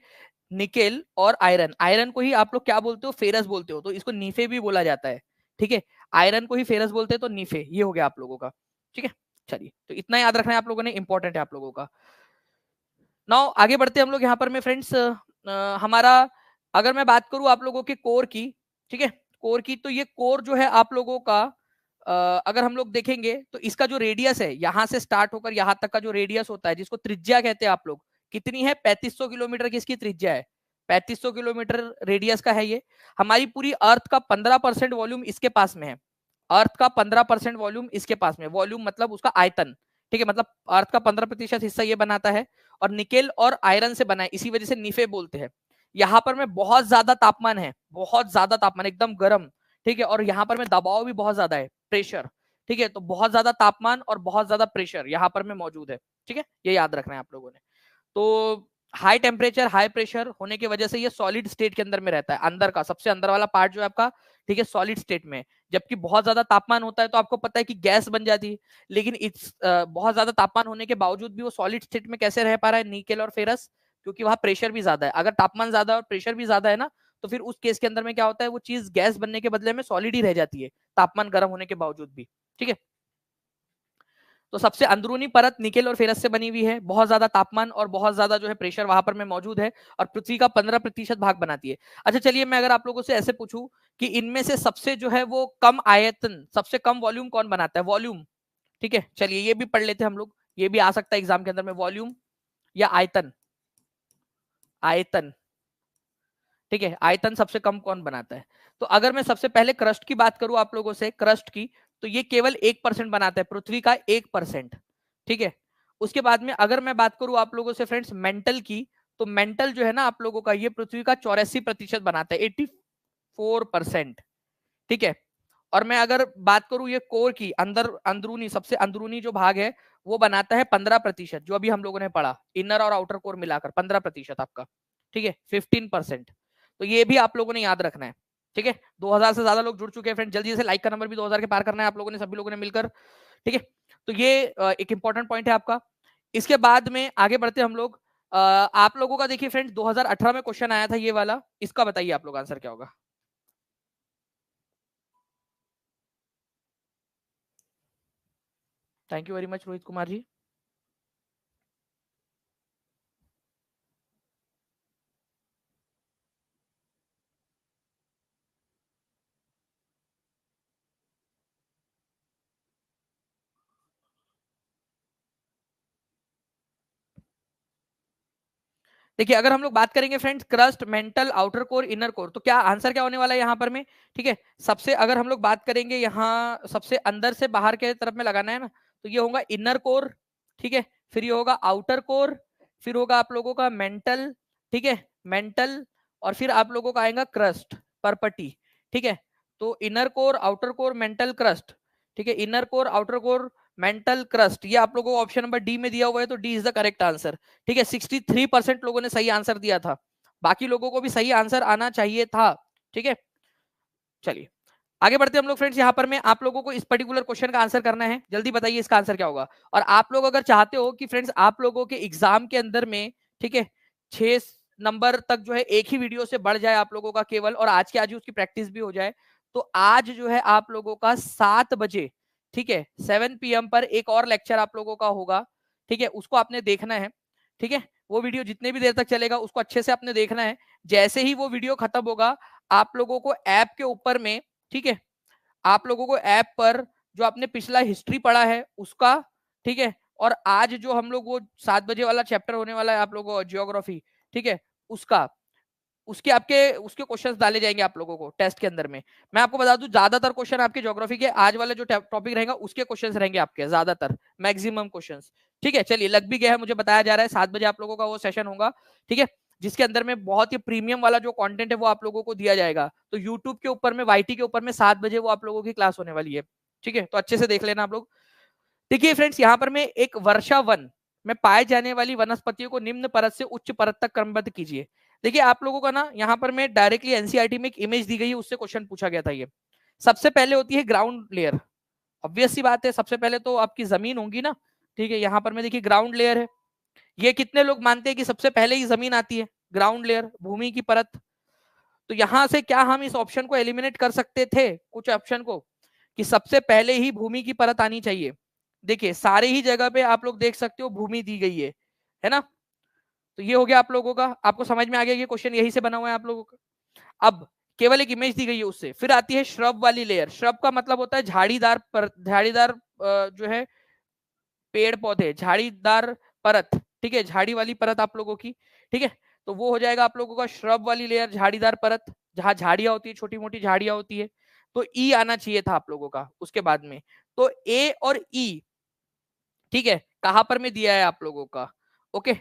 निकेल और आयरन, आयरन को ही आप लोग क्या बोलते हो, फेरस बोलते हो, तो इसको नीफे भी बोला जाता है, ठीक है। आयरन को ही फेरस बोलते हैं तो नीफे, ये हो गया आप लोगों का, ठीक है। चलिए, तो इतना याद रखना है आप लोगों ने, इंपॉर्टेंट है आप लोगों का। नाउ आगे बढ़ते हैं हम लोग यहाँ पर में फ्रेंड्स। हमारा अगर मैं बात करूं आप लोगों के कोर की, ठीक है, कोर की, तो ये कोर जो है आप लोगों का अगर हम लोग देखेंगे तो इसका जो रेडियस है यहां से स्टार्ट होकर यहां तक का जो रेडियस होता है, जिसको त्रिज्या कहते हैं आप लोग, कितनी है, 3500 किलोमीटर की इसकी त्रिज्या है। 3500 किलोमीटर रेडियस का है ये। हमारी पूरी अर्थ का 15% वॉल्यूम इसके पास में है। अर्थ का 15% वॉल्यूम इसके पास में, वॉल्यूम मतलब उसका आयतन, ठीक है, मतलब अर्थ का 15% हिस्सा ये बनाता है, और निकेल और आयरन से बना है, इसी वजह से निफे बोलते हैं। यहाँ पर में बहुत ज्यादा तापमान है, बहुत ज्यादा तापमान, एकदम गर्म, ठीक है, और यहाँ पर में दबाव भी बहुत ज्यादा है, प्रेशर, ठीक है। तो बहुत ज्यादा तापमान और बहुत ज्यादा प्रेशर यहाँ पर में मौजूद है, ठीक है, ये याद रखना है आप लोगों ने। तो हाई टेम्परेचर हाई प्रेशर होने की वजह से ये सॉलिड स्टेट के अंदर में रहता है, अंदर का सबसे अंदर वाला पार्ट जो है आपका, ठीक है, सॉलिड स्टेट में। जबकि बहुत ज्यादा तापमान होता है तो आपको पता है कि गैस बन जाती है, लेकिन इस बहुत ज्यादा तापमान होने के बावजूद भी वो सॉलिड स्टेट में कैसे रह पा रहा है, निकेल और फेरस, क्योंकि वहां प्रेशर भी ज्यादा है। अगर तापमान ज्यादा और प्रेशर भी ज्यादा है ना, तो फिर उस केस के अंदर में क्या होता है, वो चीज गैस बनने के बदले में सॉलिड ही रह जाती है, तापमान गर्म होने के बावजूद भी, ठीक है। तो सबसे अंदरूनी परत निकेल और फेरस से बनी हुई है, बहुत ज्यादा तापमान और बहुत ज्यादा जो है प्रेशर वहां पर में मौजूद है, और पृथ्वी का 15% भाग बनाती है। अच्छा चलिए, मैं अगर आप लोगों से ऐसे पूछूं कि इनमें से सबसे जो है वो कम आयतन, सबसे कम वॉल्यूम कौन बनाता है, वॉल्यूम, ठीक है, चलिए ये भी पढ़ लेते हैं हम लोग, ये भी आ सकता है एग्जाम के अंदर में, वॉल्यूम या आयतन, आयतन, ठीक है, आयतन सबसे कम कौन बनाता है। तो अगर मैं सबसे पहले क्रस्ट की बात करूं आप लोगों से, क्रस्ट की, तो ये केवल 1% बनाता है, पृथ्वी का 1%, ठीक है। उसके बाद में अगर मैं बात करूं आप लोगों से फ्रेंड्स मेंटल की, तो मेंटल जो है ना आप लोगों का, ये पृथ्वी का 84% बनाता है, 84%, ठीक है। और मैं अगर बात करूं ये कोर की, अंदर अंदरूनी, सबसे अंदरूनी जो भाग है, वो बनाता है 15%, जो अभी हम लोगों ने पढ़ा, इनर और आउटर कोर मिलाकर 15% आपका, ठीक है, 15%। तो ये भी आप लोगों ने याद रखना है, ठीक है। 2000 से ज्यादा लोग जुड़ चुके हैं फ्रेंड, जल्दी से लाइक का नंबर भी 2000 के पार करना है आप लोगों ने, सभी लोगों ने मिलकर, ठीक है। तो ये एक इंपॉर्टेंट पॉइंट है आपका। इसके बाद में आगे बढ़ते हम लोग। आप लोगों का देखिए फ्रेंड, 2018 में क्वेश्चन आया था ये वाला, इसका बताइए आप लोग आंसर क्या होगा। Thank you very much Rohit Kumar ji. देखिए अगर हम लोग बात करेंगे friends, crust, mantle, outer core, inner core, तो क्या आंसर क्या होने वाला है यहाँ पर में, ठीक है। सबसे अगर हम लोग बात करेंगे यहाँ सबसे अंदर से बाहर के तरफ में लगाना है ना, तो ये होगा इनर कोर, ठीक है। फिर ये होगा आउटर कोर, फिर होगा आप लोगों का मेंटल, ठीक है, मेंटल, और फिर आप लोगों का आएगा क्रस्ट, परपटी, ठीक है। तो inner core, outer core, mantle crust, ठीक है, inner core, outer core, mantle crust, ये आप लोगों को ऑप्शन नंबर डी में दिया हुआ है, तो D is the correct answer. ठीक है, 63% लोगों ने सही आंसर दिया था, बाकी लोगों को भी सही आंसर आना चाहिए था। ठीक है, चलिए आगे बढ़ते हैं हम लोग फ्रेंड्स। यहाँ पर मैं आप लोगों को इस पर्टिकुलर क्वेश्चन का आंसर करना है, जल्दी बताइए इसका आंसर क्या होगा। और आप लोग अगर चाहते हो कि फ्रेंड्स आप लोगों के एग्जाम के अंदर में, ठीक है, 6 नंबर तक जो है एक ही वीडियो से बढ़ जाए आप लोगों का केवल, और आज की आज ही उसकी प्रैक्टिस भी हो जाए, तो आज जो है आप लोगों का 7 बजे, ठीक है, 7 PM पर एक और लेक्चर आप लोगों का होगा। ठीक है, उसको आपने देखना है। ठीक है, वो वीडियो जितने भी देर तक चलेगा उसको अच्छे से आपने देखना है। जैसे ही वो वीडियो खत्म होगा, आप लोगों को ऐप के ऊपर में, ठीक है, आप लोगों को ऐप पर जो आपने पिछला हिस्ट्री पढ़ा है उसका, ठीक है, और आज जो हम लोग वो 7 बजे वाला चैप्टर होने वाला है आप लोगों को जियोग्राफी, ठीक है, उसका, उसके आपके उसके क्वेश्चंस डाले जाएंगे आप लोगों को टेस्ट के अंदर में। मैं आपको बता दूं ज्यादातर क्वेश्चन आपके ज्योग्राफी के आज वाले जो टॉपिक रहेगा उसके क्वेश्चंस रहेंगे आपके, ज्यादातर मैक्सिमम क्वेश्चंस। ठीक है, चलिए लग भी गया है, मुझे बताया जा रहा है 7 बजे आप लोगों का वो सेशन होगा। ठीक है, जिसके अंदर में बहुत ही प्रीमियम वाला जो कंटेंट है वो आप लोगों को दिया जाएगा। तो यूट्यूब के ऊपर में, वाईटी के ऊपर में 7 बजे वो आप लोगों की क्लास होने वाली है। ठीक है, तो अच्छे से देख लेना आप लोग। देखिए फ्रेंड्स, यहाँ पर मैं एक वर्षा वन में पाए जाने वाली वनस्पतियों को निम्न परत से उच्च परत तक क्रमबद्ध कीजिए। देखिए आप लोगों का ना यहाँ पर मैं डायरेक्टली एनसीईआरटी में एक इमेज दी गई है, उससे क्वेश्चन पूछा गया था। ये सबसे पहले होती है ग्राउंड लेयर, ऑब्वियस सी बात है, सबसे पहले तो आपकी जमीन होगी ना। ठीक है, यहाँ पर मैं देखिए ग्राउंड लेयर है, ये कितने लोग मानते हैं कि सबसे पहले ही जमीन आती है, ग्राउंड लेयर, भूमि की परत। तो यहां से क्या हम इस ऑप्शन को एलिमिनेट कर सकते थे, कुछ ऑप्शन को, कि सबसे पहले ही भूमि की परत आनी चाहिए। देखिए सारे ही जगह पे आप लोग देख सकते हो भूमि दी गई है ना। तो ये हो गया आप लोगों का, आपको समझ में आ गया ये क्वेश्चन यही से बना हुआ है आप लोगों का। अब केवल एक इमेज दी गई है उससे, फिर आती है श्रब वाली लेयर। श्रब का मतलब होता है झाड़ीदार पर, झाड़ीदार जो है पेड़ पौधे, झाड़ीदार परत। ठीक है, झाड़ी वाली परत आप लोगों की। ठीक है, तो वो हो जाएगा आप लोगों का श्रब वाली लेयर, झाड़ीदार परत, जहां झाड़ियां होती है, छोटी मोटी झाड़ियां होती है। तो ई आना चाहिए था आप लोगों का उसके बाद में। तो ए और ई, ठीक है, कहां पर में दिया है आप लोगों का, ओके,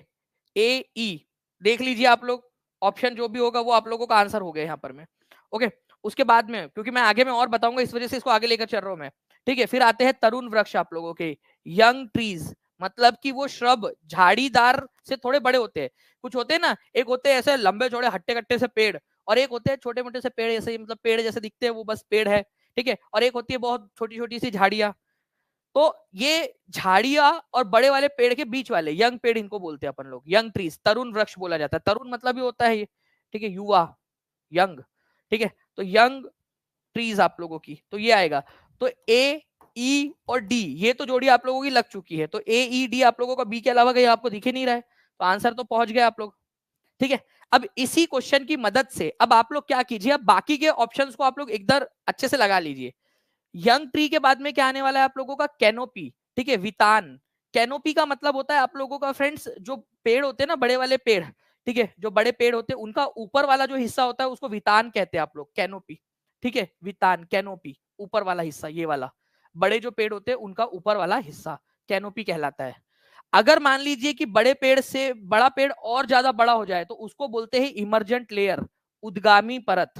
ए ई देख लीजिए आप लोग, ऑप्शन जो भी होगा वो आप लोगों का आंसर हो गया यहाँ पर में। ओके, उसके बाद में, क्योंकि मैं आगे में और बताऊंगा इस वजह से इसको आगे लेकर चल रहा हूं मैं। ठीक है, फिर आते हैं तरुण वृक्ष आप लोगों के, यंग ट्रीज, मतलब कि वो श्रब झाड़ीदार से थोड़े बड़े होते हैं। कुछ होते हैं ना, एक होते हैं ऐसे लंबे चौड़े हट्टे कट्टे से पेड़, और एक होते हैं छोटे मोटे से पेड़, ऐसे मतलब पेड़ जैसे दिखते हैं वो बस पेड़ है। ठीक है, और एक होती है बहुत छोटी छोटी सी झाड़ियां। तो ये झाड़ियां और बड़े वाले पेड़ के बीच वाले यंग पेड़, इनको बोलते हैं अपन लोग यंग ट्रीज, तरुण वृक्ष बोला जाता है। तरुण मतलब ही होता है ये, ठीक है, युवा, यंग। ठीक है, तो यंग ट्रीज आप लोगों की, तो ये आएगा। तो ए ई और डी, ये तो जोड़ी आप लोगों की लग चुकी है। तो ए ई डी आप लोगों का बी के अलावा कहीं आपको दिख ही नहीं रहा है, तो आंसर तो पहुंच गए आप लोग। ठीक है, अब इसी क्वेश्चन की मदद से अब आप लोग क्या कीजिए, अब बाकी के ऑप्शंस को आप लोग एकदम अच्छे से लगा लीजिए। यंग ट्री के बाद में क्या आने वाला है आप लोगों का, कैनोपी। ठीक है, वितान। कैनोपी का मतलब होता है आप लोगों का फ्रेंड्स, जो पेड़ होते हैं ना, बड़े वाले पेड़, ठीक है, जो बड़े पेड़ होते हैं उनका ऊपर वाला जो हिस्सा होता है उसको वितान कहते हैं आप लोग, कैनोपी। ठीक है, वितान, कैनोपी, ऊपर वाला हिस्सा, ये वाला बड़े जो पेड़ होते हैं उनका ऊपर वाला हिस्सा कैनोपी कहलाता है। अगर मान लीजिए कि बड़े पेड़ से बड़ा पेड़ और ज्यादा बड़ा हो जाए तो उसको बोलते हैं इमरजेंट लेयर, उद्गामी परत।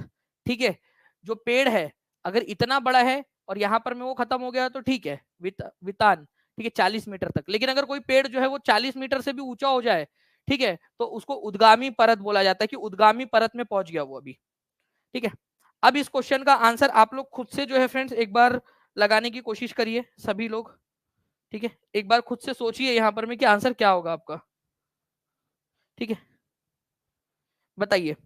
ठीक है, जो पेड़ है अगर इतना बड़ा है और यहाँ पर में वो खत्म हो गया तो ठीक है, वितान, ठीक है, 40 मीटर तक। लेकिन अगर कोई पेड़ जो है वो 40 मीटर से भी ऊंचा हो जाए, ठीक है, तो उसको उद्गामी परत बोला जाता है, कि उद्गामी परत में पहुंच गया वो अभी। ठीक है, अब इस क्वेश्चन का आंसर आप लोग खुद से जो है फ्रेंड्स एक बार लगाने की कोशिश करिए सभी लोग। ठीक है, एक बार खुद से सोचिए यहाँ पर में कि आंसर क्या होगा आपका। ठीक है, बताइए।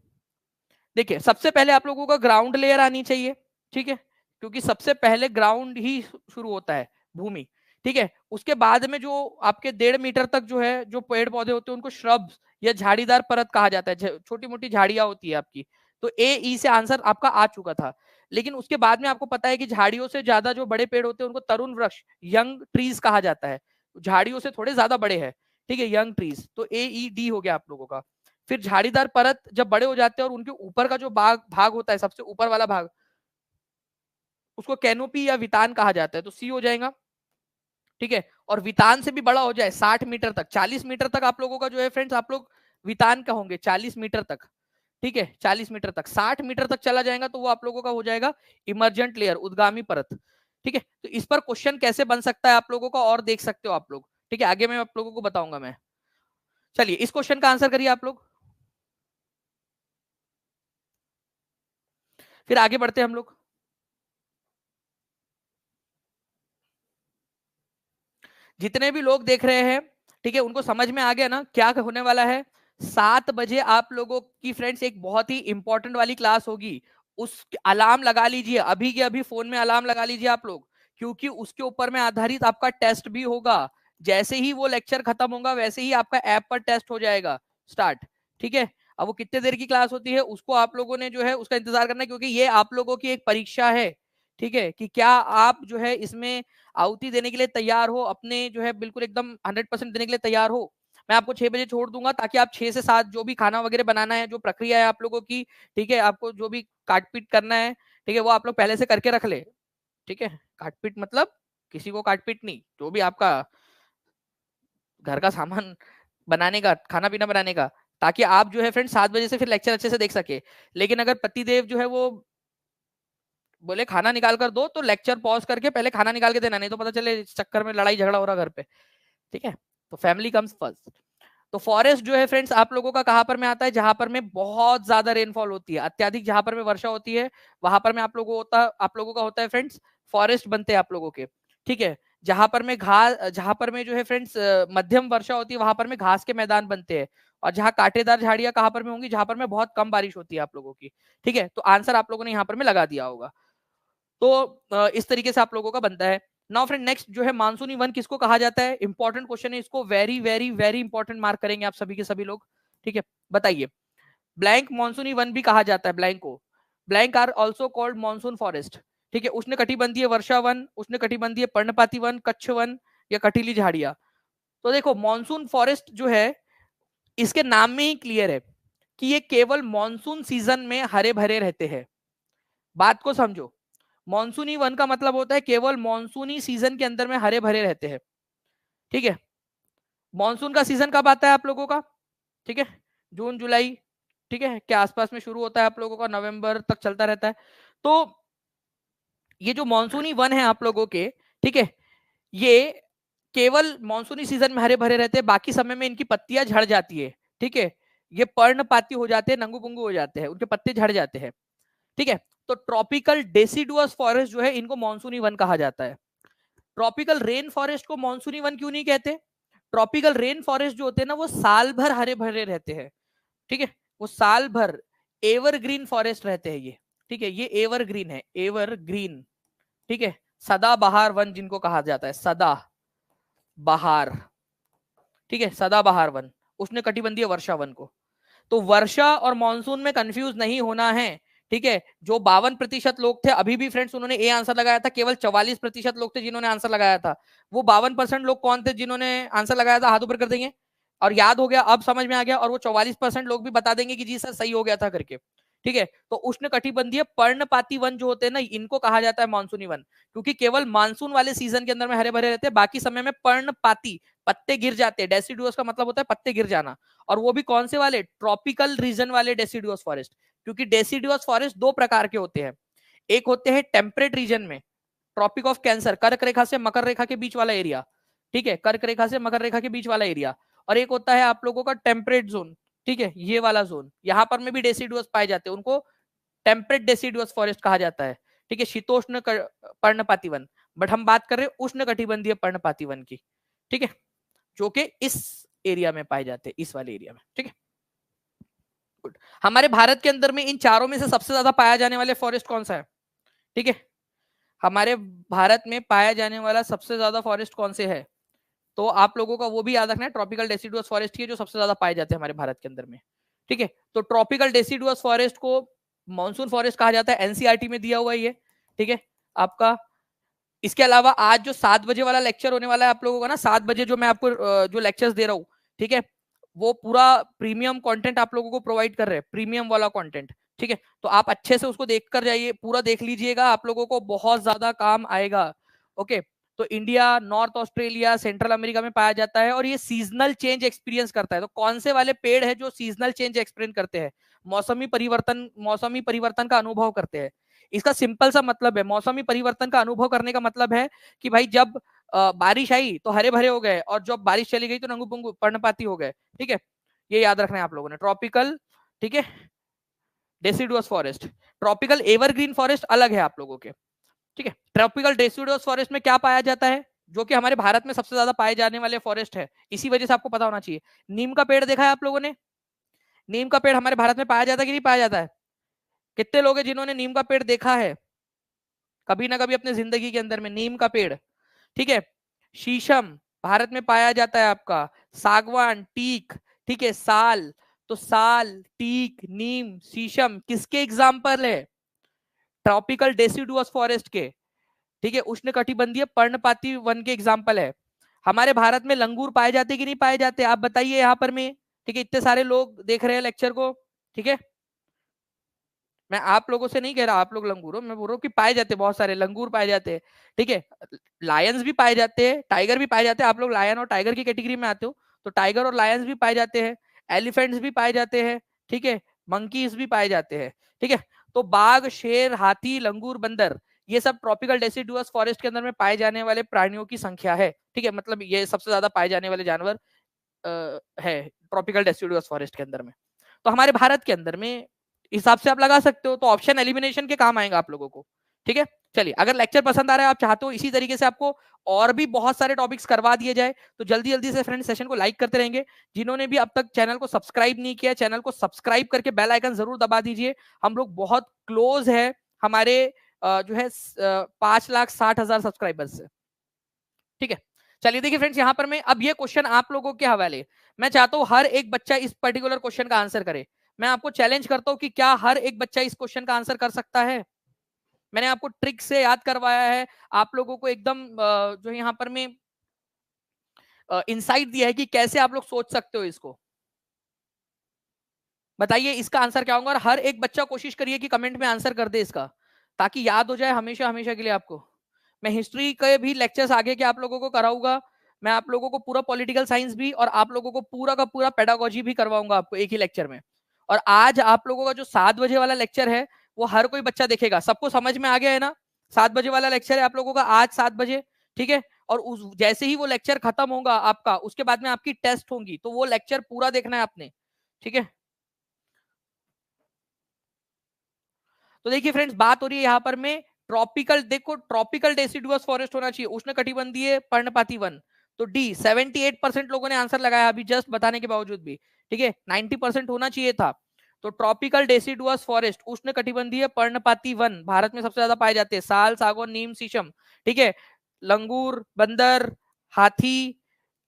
देखिए सबसे पहले आप लोगों का ग्राउंड लेयर आनी चाहिए। ठीक है, क्योंकि सबसे पहले ग्राउंड ही शुरू होता है, भूमि। ठीक है, उसके बाद में जो आपके 1.5 मीटर तक जो है जो पेड़ पौधे होते हैं उनको श्रब्स या झाड़ीदार परत कहा जाता है, छोटी मोटी झाड़ियां होती है आपकी। तो ए ई से आंसर आपका आ चुका था। लेकिन उसके बाद में आपको पता है कि झाड़ियों से ज्यादा जो बड़े पेड़ होते हैं उनको तरुण वृक्ष, यंग ट्रीज कहा जाता है, झाड़ियों से थोड़े ज्यादा बड़े हैं। ठीक है, यंग ट्रीज, तो ए ई डी हो गया आप लोगों का। फिर झाड़ीदार परत जब बड़े हो जाते हैं और उनके ऊपर का जो भाग होता है, सबसे ऊपर वाला भाग, उसको कैनोपी या वितान कहा जाता है, तो सी हो जाएगा। ठीक है, और वितान से भी बड़ा हो जाए 60 मीटर तक, 40 मीटर तक आप लोगों का जो है फ्रेंड्स, आप लोग वितान का होंगे 40 मीटर तक। ठीक है, 40 मीटर तक, 60 मीटर तक चला जाएगा तो वो आप लोगों का हो जाएगा इमर्जेंट लेयर, उद्गामी परत। ठीक है, तो इस पर क्वेश्चन कैसे बन सकता है आप लोगों का और देख सकते हो आप लोग। ठीक है, आगे मैं आप लोगों को बताऊंगा मैं। चलिए इस क्वेश्चन का आंसर करिए आप लोग, फिर आगे बढ़ते हैं हम लोग। जितने भी लोग देख रहे हैं, ठीक है, उनको समझ में आ गया ना क्या होने वाला है। 7 बजे आप लोगों की फ्रेंड्स एक बहुत ही इंपॉर्टेंट वाली क्लास होगी। उस अलार्म लगा लीजिए, अभी के अभी फोन में अलार्म लगा लीजिए आप लोग, क्योंकि उसके ऊपर में आधारित आपका टेस्ट भी होगा। जैसे ही वो लेक्चर खत्म होगा वैसे ही आपका ऐप पर टेस्ट हो जाएगा स्टार्ट। ठीक है, अब वो कितने देर की क्लास होती है उसको आप लोगों ने जो है उसका इंतजार करना है, क्योंकि ये आप लोगों की एक परीक्षा है। ठीक है, कि क्या आप जो है इसमें आहुति देने के लिए तैयार हो, अपने जो है बिल्कुल एकदम 100% देने के लिए तैयार हो। मैं आपको 6 बजे छोड़ दूंगा ताकि आप 6 से 7 जो भी खाना वगैरह बनाना है, जो प्रक्रिया है आप लोगों की, ठीक है, आपको जो भी काटपीट करना है, ठीक है, वो आप लोग पहले से करके रख ले। ठीक है, काटपीट मतलब किसी को काटपीट नहीं, जो भी आपका घर का सामान बनाने का, खाना पीना बनाने का, ताकि आप जो है फ्रेंड 7 बजे से फिर लेक्चर अच्छे से देख सके। लेकिन अगर पतिदेव जो है वो बोले खाना निकाल कर दो, तो लेक्चर पॉज करके पहले खाना निकाल के देना, नहीं तो पता चले इस चक्कर में लड़ाई झगड़ा हो रहा घर पे। ठीक है, तो फैमिली कम्स फर्स्ट। तो फॉरेस्ट जो है फ्रेंड्स आप लोगों का कहां पर में आता है, जहां पर में बहुत ज्यादा रेनफॉल होती है, अत्याधिक जहां पर में वर्षा होती है, वहां पर में आप लोगों का होता है फ्रेंड्स फॉरेस्ट बनते हैं आप लोगों के। ठीक है, जहां पर में घास, जहां पर में जो है फ्रेंड्स मध्यम वर्षा होती है, वहां पर में घास के मैदान बनते हैं। और जहां कांटेदार झाड़ियां कहां पर में होंगी, जहां पर में बहुत कम बारिश होती है आप लोगों की। ठीक है, तो आंसर आप लोगों ने यहाँ पर में लगा दिया होगा। तो इस तरीके से आप लोगों का बनता है। नाउ फ्रेंड नेक्स्ट जो है मानसूनी वन किसको कहा जाता है, इंपॉर्टेंट क्वेश्चन है, इसको very very very important mark करेंगे आप सभी के सभी लोग। ठीक है, बताइए। ब्लैंक मानसूनी वन भी कहा जाता है, ब्लैंक को, blank are also called monsoon forest. ठीक है, उष्ण कटिबंधीय वर्षा वन, उष्ण कटिबंधीय पर्णपाती वन, कच्छ वन या कटीली झाड़ियां। तो देखो मानसून फॉरेस्ट जो है इसके नाम में ही क्लियर है कि ये केवल मानसून सीजन में हरे भरे रहते हैं। बात को समझो, मॉनसूनी वन का मतलब होता है केवल मॉनसूनी सीजन के अंदर में हरे भरे रहते हैं। ठीक है, मॉनसून का सीजन कब आता है आप लोगों का, ठीक है, जून जुलाई, ठीक है, के आसपास में शुरू होता है आप लोगों का, नवंबर तक चलता रहता है। तो ये जो मॉनसूनी वन है आप लोगों के, ठीक है, ये केवल मॉनसूनी सीजन में हरे भरे रहते हैं, बाकी समय में इनकी पत्तियां झड़ जाती है। ठीक है, ये पर्णपाती हो जाते हैं, नंगू पुंगू हो जाते हैं, उनके पत्ते झड़ जाते हैं। ठीक है, तो ट्रॉपिकल डेसिडुअस फॉरेस्ट जो है इनको मॉनसूनी वन कहा जाता है। ट्रॉपिकल रेन फॉरेस्ट को मॉनसूनी वन क्यों नहीं कहते, ट्रॉपिकल रेन फॉरेस्ट जो होते हैं ना वो साल भर हरे भरे रहते हैं। ठीक है, वो साल भर एवरग्रीन फॉरेस्ट रहते हैं ये। ठीक है, ये एवरग्रीन है, एवरग्रीन। ठीक है, सदा बहार वन जिनको कहा जाता है, सदा बहार। ठीक है, सदा बहार वन, उसने कटिबंधीय वर्षा वन को। तो वर्षा और मानसून में कंफ्यूज नहीं होना है। ठीक है, जो 52% लोग थे अभी भी फ्रेंड्स उन्होंने ए आंसर लगाया था, केवल 44% लोग थे जिन्होंने आंसर लगाया था। वो 52% लोग कौन थे जिन्होंने आंसर लगाया था, हाथ ऊपर कर देंगे। और याद हो गया, अब समझ में आ गया, और वो 44% लोग भी बता देंगे कि जी सर सही हो गया था करके। ठीक है, तो उष्ण कटिबंधीय पर्णपाती वन जो होते हैं ना इनको कहा जाता है मानसूनी वन, क्योंकि केवल मानसून वाले सीजन के अंदर में हरे भरे रहते हैं, बाकी समय में पर्णपाती, पत्ते गिर जाते हैं। डेसिडुअस का मतलब होता है पत्ते गिर जाना, और वो भी कौन से वाले, ट्रॉपिकल रीजन वाले डेसिडुअस फॉरेस्ट। क्योंकि डेसिडुअस फॉरेस्ट दो प्रकार के होते हैं, एक होते हैं टेम्परेट रीजन में, ट्रॉपिक ऑफ कैंसर, कर्क रेखा से मकर रेखा के बीच वाला एरिया। ठीक है, कर्क रेखा से मकर रेखा के बीच वाला एरिया। और एक होता है आप लोगों का टेम्परेट जोन। ठीक है, ये वाला जोन, यहां पर में भी डेसिडुअस पाए जाते हैं, उनको टेम्परेट डेसिडुअस फॉरेस्ट कहा जाता है। ठीक है, शीतोष्ण पर्णपाती वन। बट हम बात कर रहे हैं उष्ण कटिबंधीय पर्णपाती वन की। ठीक है, जो कि इस एरिया में पाए जाते हैं, इस वाले एरिया में। ठीक है, गुड। हमारे भारत के अंदर में इन चारों में से सबसे ज्यादा पाया जाने वाले फॉरेस्ट कौन सा है, ठीक है, हमारे भारत में पाया जाने वाला सबसे ज्यादा फॉरेस्ट कौन से है, तो आप लोगों का वो भी याद रखना है, ट्रॉपिकल डेसिडुअस फॉरेस्ट की जो सबसे ज्यादा पाए जाते हैं हमारे भारत के अंदर में। ठीक है, तो ट्रॉपिकल डेसिडुअस फॉरेस्ट को मानसून फॉरेस्ट कहा जाता है, एनसीईआरटी में दिया हुआ है ये। ठीक है, आपका इसके अलावा आज जो 7 बजे वाला लेक्चर होने वाला है आप लोगों का ना, 7 बजे जो मैं आपको जो लेक्चर्स दे रहा हूँ, ठीक है, वो पूरा प्रीमियम कंटेंट आप लोगों को प्रोवाइड कर रहे हैं, प्रीमियम वाला कंटेंट। ठीक है, तो आप अच्छे से उसको देख कर जाइए, पूरा देख लीजिएगा, आप लोगों को बहुत ज्यादा काम आएगा। ओके, तो India, north Australia, central America में पाया जाता है, और ये सीजनल चेंज एक्सपीरियंस करता है। तो कौन से वाले पेड़ है जो सीजनल चेंज एक्सपीरियंस करते हैं, मौसमी परिवर्तन का अनुभव करते हैं। इसका सिंपल सा मतलब है, मौसमी परिवर्तन का अनुभव करने का मतलब है कि भाई जब बारिश आई तो हरे भरे हो गए, और जब बारिश चली गई तो नंगू पुंगू पर्णपाती हो गए। ठीक है, ये याद रखना है आप लोगों ने। ट्रॉपिकल, ठीक है, deciduous forest, tropical evergreen forest अलग है आप लोगों के। ठीक है, ट्रॉपिकल डेसिडुअस फॉरेस्ट में क्या पाया जाता है, जो कि हमारे भारत में सबसे ज्यादा पाए जाने वाले फॉरेस्ट है, इसी वजह से आपको पता होना चाहिए। नीम का पेड़ देखा है आप लोगों ने? नीम का पेड़ हमारे भारत में पाया जाता है कि नहीं पाया जाता है? कितने लोग हैं जिन्होंने नीम का पेड़ देखा है कभी ना कभी अपने जिंदगी के अंदर में? नीम का पेड़, ठीक है। शीशम भारत में पाया जाता है आपका, सागवान, टीक, ठीक है, साल। तो साल, टीक, नीम, शीशम किसके एग्जाम्पल है? ट्रॉपिकल डेसिडुअस फॉरेस्ट के, ठीक है, उष्णकटिबंधीय पर्णपाती वन के एग्जाम्पल है। हमारे भारत में लंगूर पाए जाते कि नहीं पाए जाते, आप बताइए यहाँ पर में। ठीक है, इतने सारे लोग देख रहे हैं लेक्चर को, ठीक है। मैं आप लोगों से नहीं कह रहा आप लोग लंगूर हो, मैं बोल रहा हूँ कि पाए जाते, बहुत सारे लंगूर पाए जाते हैं। ठीक है, लायंस भी पाए जाते हैं, टाइगर भी पाए जाते हैं। आप लोग लायन और टाइगर की कैटेगरी में आते हो, तो टाइगर और लायंस भी पाए जाते हैं, एलिफेंट्स भी पाए जाते हैं, ठीक है, मंकीज भी पाए जाते हैं। ठीक है, तो बाघ, शेर, हाथी, लंगूर, बंदर, ये सब ट्रॉपिकल डेसिडुअस फॉरेस्ट के अंदर में पाए जाने वाले प्राणियों की संख्या है। ठीक है, मतलब ये सबसे ज्यादा पाए जाने वाले जानवर है ट्रॉपिकल डेसिडुअस फॉरेस्ट के अंदर में। तो हमारे भारत के अंदर में हिसाब से आप लगा सकते हो, तो ऑप्शन एलिमिनेशन के काम आएगा आप लोगों को। ठीक है, चलिए, अगर लेक्चर पसंद आ रहा है, आप चाहते हो इसी तरीके से आपको और भी बहुत सारे टॉपिक्स करवा दिए जाए, तो जल्दी जल्दी से फ्रेंड सेशन को लाइक करते रहेंगे। जिन्होंने भी अब तक चैनल को सब्सक्राइब नहीं किया, चैनल को सब्सक्राइब करके बेल आइकन जरूर दबा दीजिए। हम लोग बहुत क्लोज है हमारे जो है 5,60,000 सब्सक्राइबर्स से। ठीक है, चलिए देखिए फ्रेंड्स, यहाँ पर मैं अब ये क्वेश्चन आप लोगों के हवाले, मैं चाहता हूं हर एक बच्चा इस पर्टिकुलर क्वेश्चन का आंसर करे। मैं आपको चैलेंज करता हूं कि क्या हर एक बच्चा इस क्वेश्चन का आंसर कर सकता है? मैंने आपको ट्रिक से याद करवाया है, आप लोगों को एकदम जो यहाँ पर मैं इंसाइट दिया है कि कैसे आप लोग सोच सकते हो इसको। बताइए इसका आंसर क्या होगा, और हर एक बच्चा कोशिश करिए कि कमेंट में आंसर कर दे इसका, ताकि याद हो जाए हमेशा हमेशा के लिए आपको। मैं हिस्ट्री के भी लेक्चर्स आगे के आप लोगों को कराऊंगा, मैं आप लोगों को पूरा पॉलिटिकल साइंस भी, और आप लोगों को पूरा का पूरा पेडागोजी भी करवाऊंगा आपको एक ही लेक्चर में। और आज आप लोगों का जो 7 बजे वाला लेक्चर है, वो हर कोई बच्चा देखेगा। सबको समझ में आ गया है ना? 7 बजे वाला लेक्चर है आप लोगों का आज 7 बजे, ठीक है। और उस जैसे ही वो लेक्चर खत्म होगा आपका, उसके बाद में आपकी टेस्ट होंगी, तो वो लेक्चर पूरा देखना है आपने। ठीक है, तो देखिए फ्रेंड्स, बात हो रही है यहाँ पर में ट्रॉपिकल, देखो ट्रॉपिकल डेसिडुअस फॉरेस्ट होना चाहिए, उष्णकटिबंधीय पर्णपाती वन। तो डी 78% लोगों ने आंसर लगाया अभी जस्ट बताने के बावजूद भी। ठीक है, 90% होना चाहिए था। तो ट्रॉपिकल डेसिडुअस फॉरेस्ट, उष्णकटिबंधीय पर्णपाती वन भारत में सबसे ज्यादा पाए जाते हैं, साल, सागौन, नीम, शीशम। ठीक है, लंगूर, बंदर, हाथी,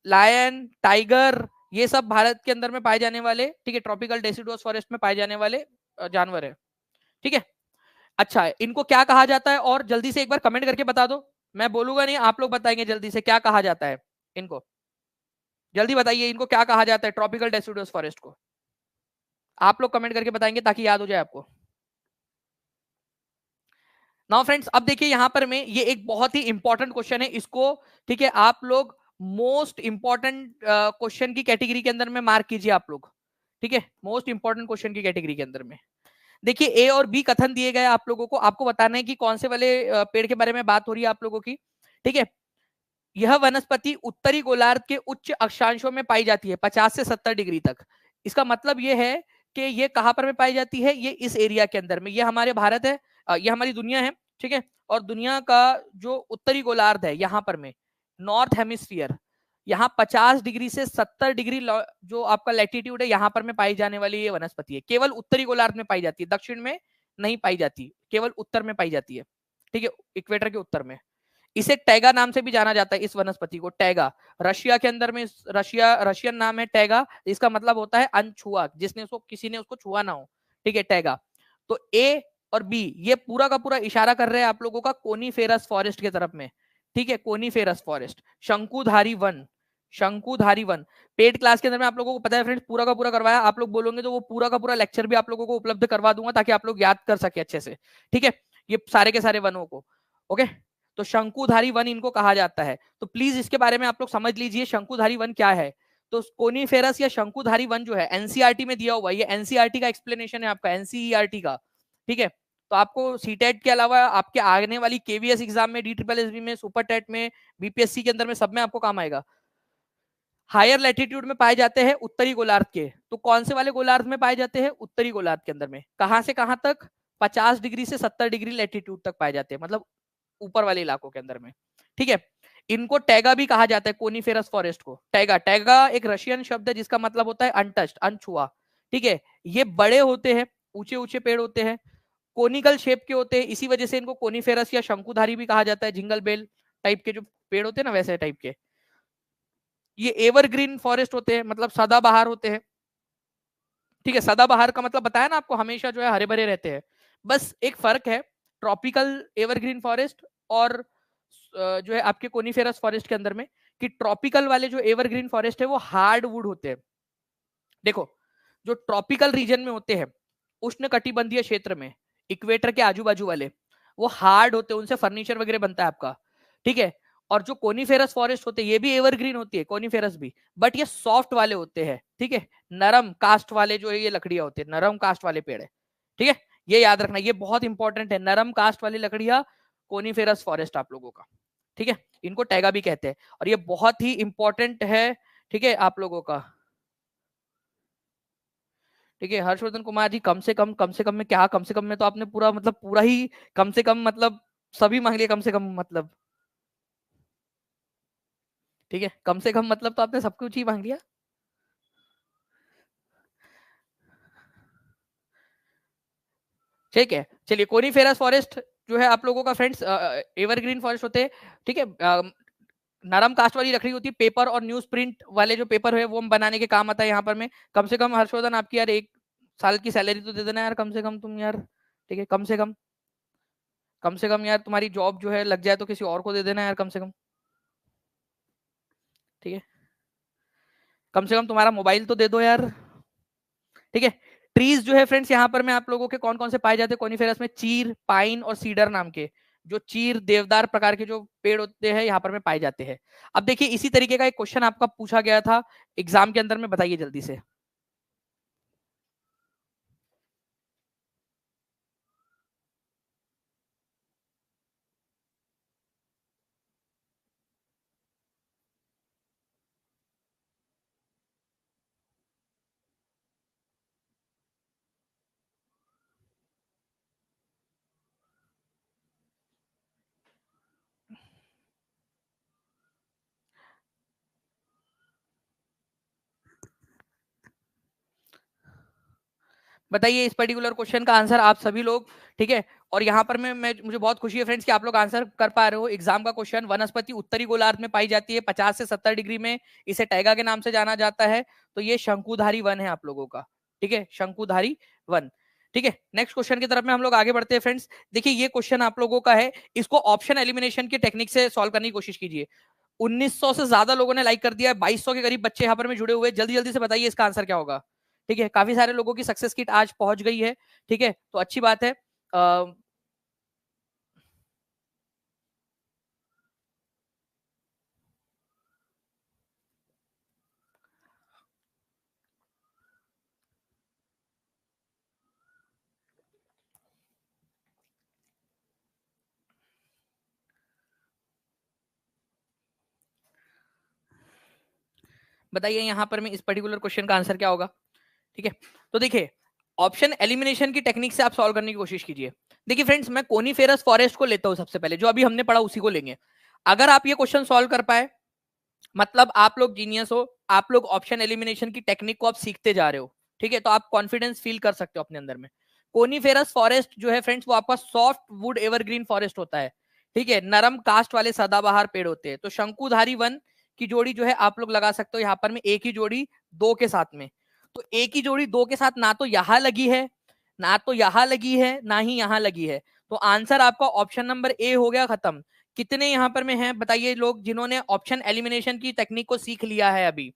लायन, टाइगर, ये सब भारत के अंदर में पाए जाने वाले, ठीक है, ट्रॉपिकल डेसिडुअस फॉरेस्ट में पाए जाने वाले जानवर है। ठीक है, अच्छा इनको क्या कहा जाता है, और जल्दी से एक बार कमेंट करके बता दो। मैं बोलूंगा नहीं, आप लोग बताएंगे जल्दी से क्या कहा जाता है इनको। जल्दी बताइए इनको क्या कहा जाता है ट्रॉपिकल डेसिडुअस फॉरेस्ट को। आप लोग कमेंट करके बताएंगे ताकि याद हो जाए आपको। नाउ फ्रेंड्स, अब देखिए यहां पर मैं ये एक बहुत ही इंपॉर्टेंट क्वेश्चन है, इसको ठीक है आप लोग मोस्ट इंपॉर्टेंट क्वेश्चन की कैटेगरी के अंदर में मार्क कीजिए आप लोग। ठीक है, मोस्ट इंपॉर्टेंट क्वेश्चन की कैटेगरी के अंदर में देखिए ए और बी कथन दिए गए आप लोगों को, आपको बताना है कि कौन से वाले पेड़ के बारे में बात हो रही है आप लोगों की। ठीक है, यह वनस्पति उत्तरी गोलार्ध के उच्च अक्षांशों में पाई जाती है, 50 से 70 डिग्री तक। इसका मतलब यह है कि ये कहां पर में पाई जाती है, ये इस एरिया के अंदर में, ये हमारे भारत है, ये हमारी दुनिया है। ठीक है, और दुनिया का जो उत्तरी गोलार्ध है यहाँ पर में, नॉर्थ हेमिस्फीयर, यहाँ 50 डिग्री से 70 डिग्री जो आपका लैटिट्यूड है, यहाँ पर में पाई जाने वाली ये वनस्पति है। केवल उत्तरी गोलार्ध में पाई जाती है, दक्षिण में नहीं पाई जाती, केवल उत्तर में पाई जाती है। ठीक है, इक्वेटर के उत्तर में। इसे टैगा नाम से भी जाना जाता है, इस वनस्पति को टैगा। रशिया के अंदर में रशियन नाम है टैगा, इसका मतलब होता है अनछुआ, जिसने उसको, किसी ने उसको छुआ ना हो। ठीक है, टैगा। तो ए और बी ये पूरा का पूरा इशारा कर रहे हैं आप लोगों का कोनीफेरस फॉरेस्ट की तरफ में। ठीक है, कोनीफेरस फॉरेस्ट, शंकुधारी वन, शंकुधारी वन। पेड क्लास के अंदर में आप लोगों को पता है फ्रेंड्स, पूरा का पूरा करवाया, आप लोग बोलोगे तो वो पूरा का पूरा लेक्चर भी आप लोगों को उपलब्ध करवा दूंगा, ताकि आप लोग याद कर सके अच्छे से। ठीक है, ये सारे के सारे वनों को। ओके, तो शंकुधारी वन इनको कहा जाता है। तो प्लीज इसके बारे में आप लोग समझ लीजिए शंकुधारी वन क्या है। तो कोनीफेरस या शंकुधारी वन जो है एनसीईआरटी में दिया हुआ है, ये एनसीईआरटी का एक्सप्लेनेशन है आपका, एनसीईआरटी का, ठीक है। तो आपको सीटेट के अलावा आपके आने वाली केवीएस एग्जाम में, डी ट्रिपल एसबी में, सुपर टेट में, बीपीएससी के अंदर में, सब में आपको काम आएगा। हायर लैटिट्यूड में पाए जाते हैं उत्तरी गोलार्ध के, तो कौन से वाले गोलार्ध में पाए जाते हैं? उत्तरी गोलार्ध के अंदर में। कहां से कहां तक? 50 डिग्री से 70 डिग्री लैटिट्यूड तक पाए जाते हैं, मतलब ऊपर वाले इलाकों के अंदर में, ठीक है। इनको टैगा भी कहा जाता है, कोनीफेरस फॉरेस्ट को टैगा। टैगा एक रशियन शब्द है जिसका मतलब होता है अनटच्ड, अनछुआ, ठीक है। ये बड़े होते हैं, ऊंचे ऊंचे पेड़ होते हैं, कोनिकल शेप के होते हैं, इसी वजह से इनको कोनीफेरस या शंकुधारी भी कहा जाता है। जिंगल बेल टाइप के जो पेड़ होते हैं ना, वैसे टाइप के। ये एवरग्रीन फॉरेस्ट होते हैं, मतलब सदाबहार होते हैं, ठीक है। सदाबहार का मतलब बताया ना आपको, हमेशा जो है हरे भरे रहते हैं। बस एक फर्क है ट्रॉपिकल एवरग्रीन फॉरेस्ट और जो है आपके कोनीफेरस फॉरेस्ट के अंदर में, कि ट्रॉपिकल वाले जो एवरग्रीन फॉरेस्ट है वो हार्ड वुड होते हैं। देखो, जो ट्रॉपिकल रीजन में होते हैं, उष्ण कटिबंधीय क्षेत्र में, इक्वेटर के आजू बाजू वाले, वो हार्ड होते हैं, उनसे फर्नीचर वगैरह बनता है आपका, ठीक है। और जो कोनीफेरस फॉरेस्ट होते हैं, ये भी एवरग्रीन होती है, कोनीफेरस भी, बट ये सॉफ्ट वाले होते हैं, ठीक है। नरम कास्ट वाले जो है ये लकड़ियां होती है, नरम कास्ट वाले पेड़ है, ठीक है। ये याद रखना, ये बहुत इंपॉर्टेंट है, नरम कास्ट वाली लकड़ियां, कोनीफेरस फॉरेस्ट आप लोगों का, ठीक है। इनको टैगा भी कहते हैं, और ये बहुत ही इंपॉर्टेंट है, ठीक है, आप लोगों का, ठीक है। हर्षवर्धन कुमार जी, कम से कम में क्या, कम से कम में तो आपने पूरा, मतलब पूरा ही कम से कम, मतलब सभी मांग लिया कम से कम, मतलब ठीक है, कम से कम मतलब तो आपने सब कुछ ही मांग लिया। ठीक है, चलिए, कोनीफेरस फॉरेस्ट जो है आप लोगों का फ्रेंड्स, एवरग्रीन फॉरेस्ट होते हैं, ठीक है। नरम कास्ट वाली लकड़ी होती है, पेपर और न्यूज प्रिंट वाले जो पेपर है वो हम बनाने के काम आता है यहाँ पर में। कम से कम हर्षवर्धन आपकी यार 1 साल की सैलरी तो दे देना यार, कम से कम तुम यार, ठीक है। कम से कम यार तुम्हारी जॉब जो है लग जाए तो किसी और को दे देना यार, कम से कम, ठीक है। कम से कम तुम्हारा मोबाइल तो दे दो यार, ठीक है। ट्रीज जो है फ्रेंड्स यहाँ पर मैं आप लोगों के कौन कौन से पाए जाते हैं कोनीफेरस में, चीर, पाइन और सीडर नाम के, जो चीर देवदार प्रकार के जो पेड़ होते हैं यहाँ पर में पाए जाते हैं। अब देखिए, इसी तरीके का एक क्वेश्चन आपका पूछा गया था एग्जाम के अंदर में, बताइए जल्दी से। बताइए इस पर्टिकुलर क्वेश्चन का आंसर आप सभी लोग, ठीक है। और यहाँ पर मैं मुझे बहुत खुशी है फ्रेंड्स कि आप लोग आंसर कर पा रहे हो एग्जाम का क्वेश्चन। वनस्पति उत्तरी गोलार्ध में पाई जाती है, 50 से 70 डिग्री में, इसे टैगा के नाम से जाना जाता है। तो ये शंकुधारी वन है आप लोगों का, ठीक है, शंकुधारी वन, ठीक है। नेक्स्ट क्वेश्चन की तरफ में हम लोग आगे बढ़ते हैं फ्रेंड्स। देखिए, ये क्वेश्चन आप लोगों का है, इसको ऑप्शन एलिमिनेशन की टेक्निक से सॉल्व करने की कोशिश कीजिए। 1900 से ज्यादा लोगों ने लाइक कर दिया है, 2200 के करीब बच्चे यहाँ पर में जुड़े हुए, जल्दी जल्दी से बताइए इसका आंसर क्या होगा, ठीक है। काफी सारे लोगों की सक्सेस किट आज पहुंच गई है, ठीक है, तो अच्छी बात है। बताइए यहाँ पर मैं इस पर्टिकुलर क्वेश्चन का आंसर क्या होगा, ठीक है। तो देखिए, ऑप्शन एलिमिनेशन की टेक्निक से आप सॉल्व करने की कोशिश कीजिए। देखिए फ्रेंड्स, मैं कोनीफेरस फॉरेस्ट को लेता हूं सबसे पहले, जो अभी हमने पढ़ा उसी को लेंगे। अगर आप ये क्वेश्चन सॉल्व कर पाए, मतलब आप लोग जीनियस हो, आप लोग ऑप्शन एलिमिनेशन की टेक्निक को आप सीखते जा रहे हो, ठीक है। तो आप कॉन्फिडेंस फील कर सकते हो अपने अंदर में। कोनीफेरस फॉरेस्ट जो है फ्रेंड्स, वो आपका सॉफ्ट वुड एवरग्रीन फॉरेस्ट होता है, ठीक है, नरम कास्ट वाले सदाबहार पेड़ होते हैं। तो शंकुधारी वन की जोड़ी जो है आप लोग लगा सकते हो यहाँ पर में, एक ही जोड़ी दो के साथ में। तो एक ही जोड़ी दो के साथ ना तो यहां लगी है, ना तो यहां लगी है, ना ही यहां लगी है। तो आंसर आपका ऑप्शन नंबर ए हो गया खत्म। कितने यहां पर में हैं बताइए लोग जिन्होंने ऑप्शन एलिमिनेशन की टेक्निक को सीख लिया है अभी,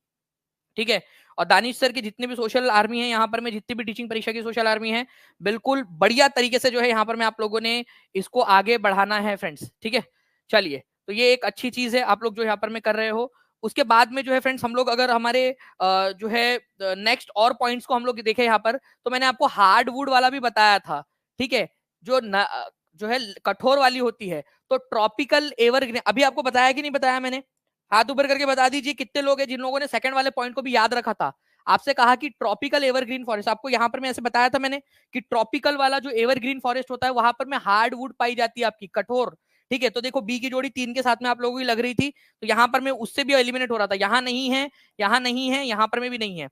ठीक है। और दानिश सर की जितने भी सोशल आर्मी है यहाँ पर में, जितनी भी टीचिंग परीक्षा की सोशल आर्मी है, बिल्कुल बढ़िया तरीके से जो है यहाँ पर में आप लोगों ने इसको आगे बढ़ाना है फ्रेंड्स, ठीक है। चलिए, तो ये एक अच्छी चीज है आप लोग जो यहाँ पर में कर रहे हो। उसके बाद में जो है फ्रेंड्स हम लोग अगर हमारे जो है नेक्स्ट और पॉइंट्स को हम लोग देखें यहाँ पर, तो मैंने आपको हार्डवुड वाला भी बताया था, ठीक है, जो जो है कठोर वाली होती है। तो ट्रॉपिकल एवरग्रीन अभी आपको बताया कि नहीं बताया मैंने? हाथ ऊपर करके बता दीजिए कितने लोग हैं जिन लोगों ने सेकंड वाले पॉइंट को भी याद रखा था। आपसे कहा कि ट्रॉपिकल एवरग्रीन फॉरेस्ट, आपको यहाँ पर मैं ऐसे बताया था मैंने कि ट्रॉपिकल वाला जो एवरग्रीन फॉरेस्ट होता है वहां पर में हार्डवुड पाई जाती है आपकी, कठोर, ठीक है। तो देखो बी की जोड़ी 3 के साथ में आप लोगों की लग रही थी, तो यहाँ पर मैं उससे भी एलिमिनेट हो रहा था, यहाँ नहीं है, यहाँ नहीं है, यहाँ पर में भी नहीं है।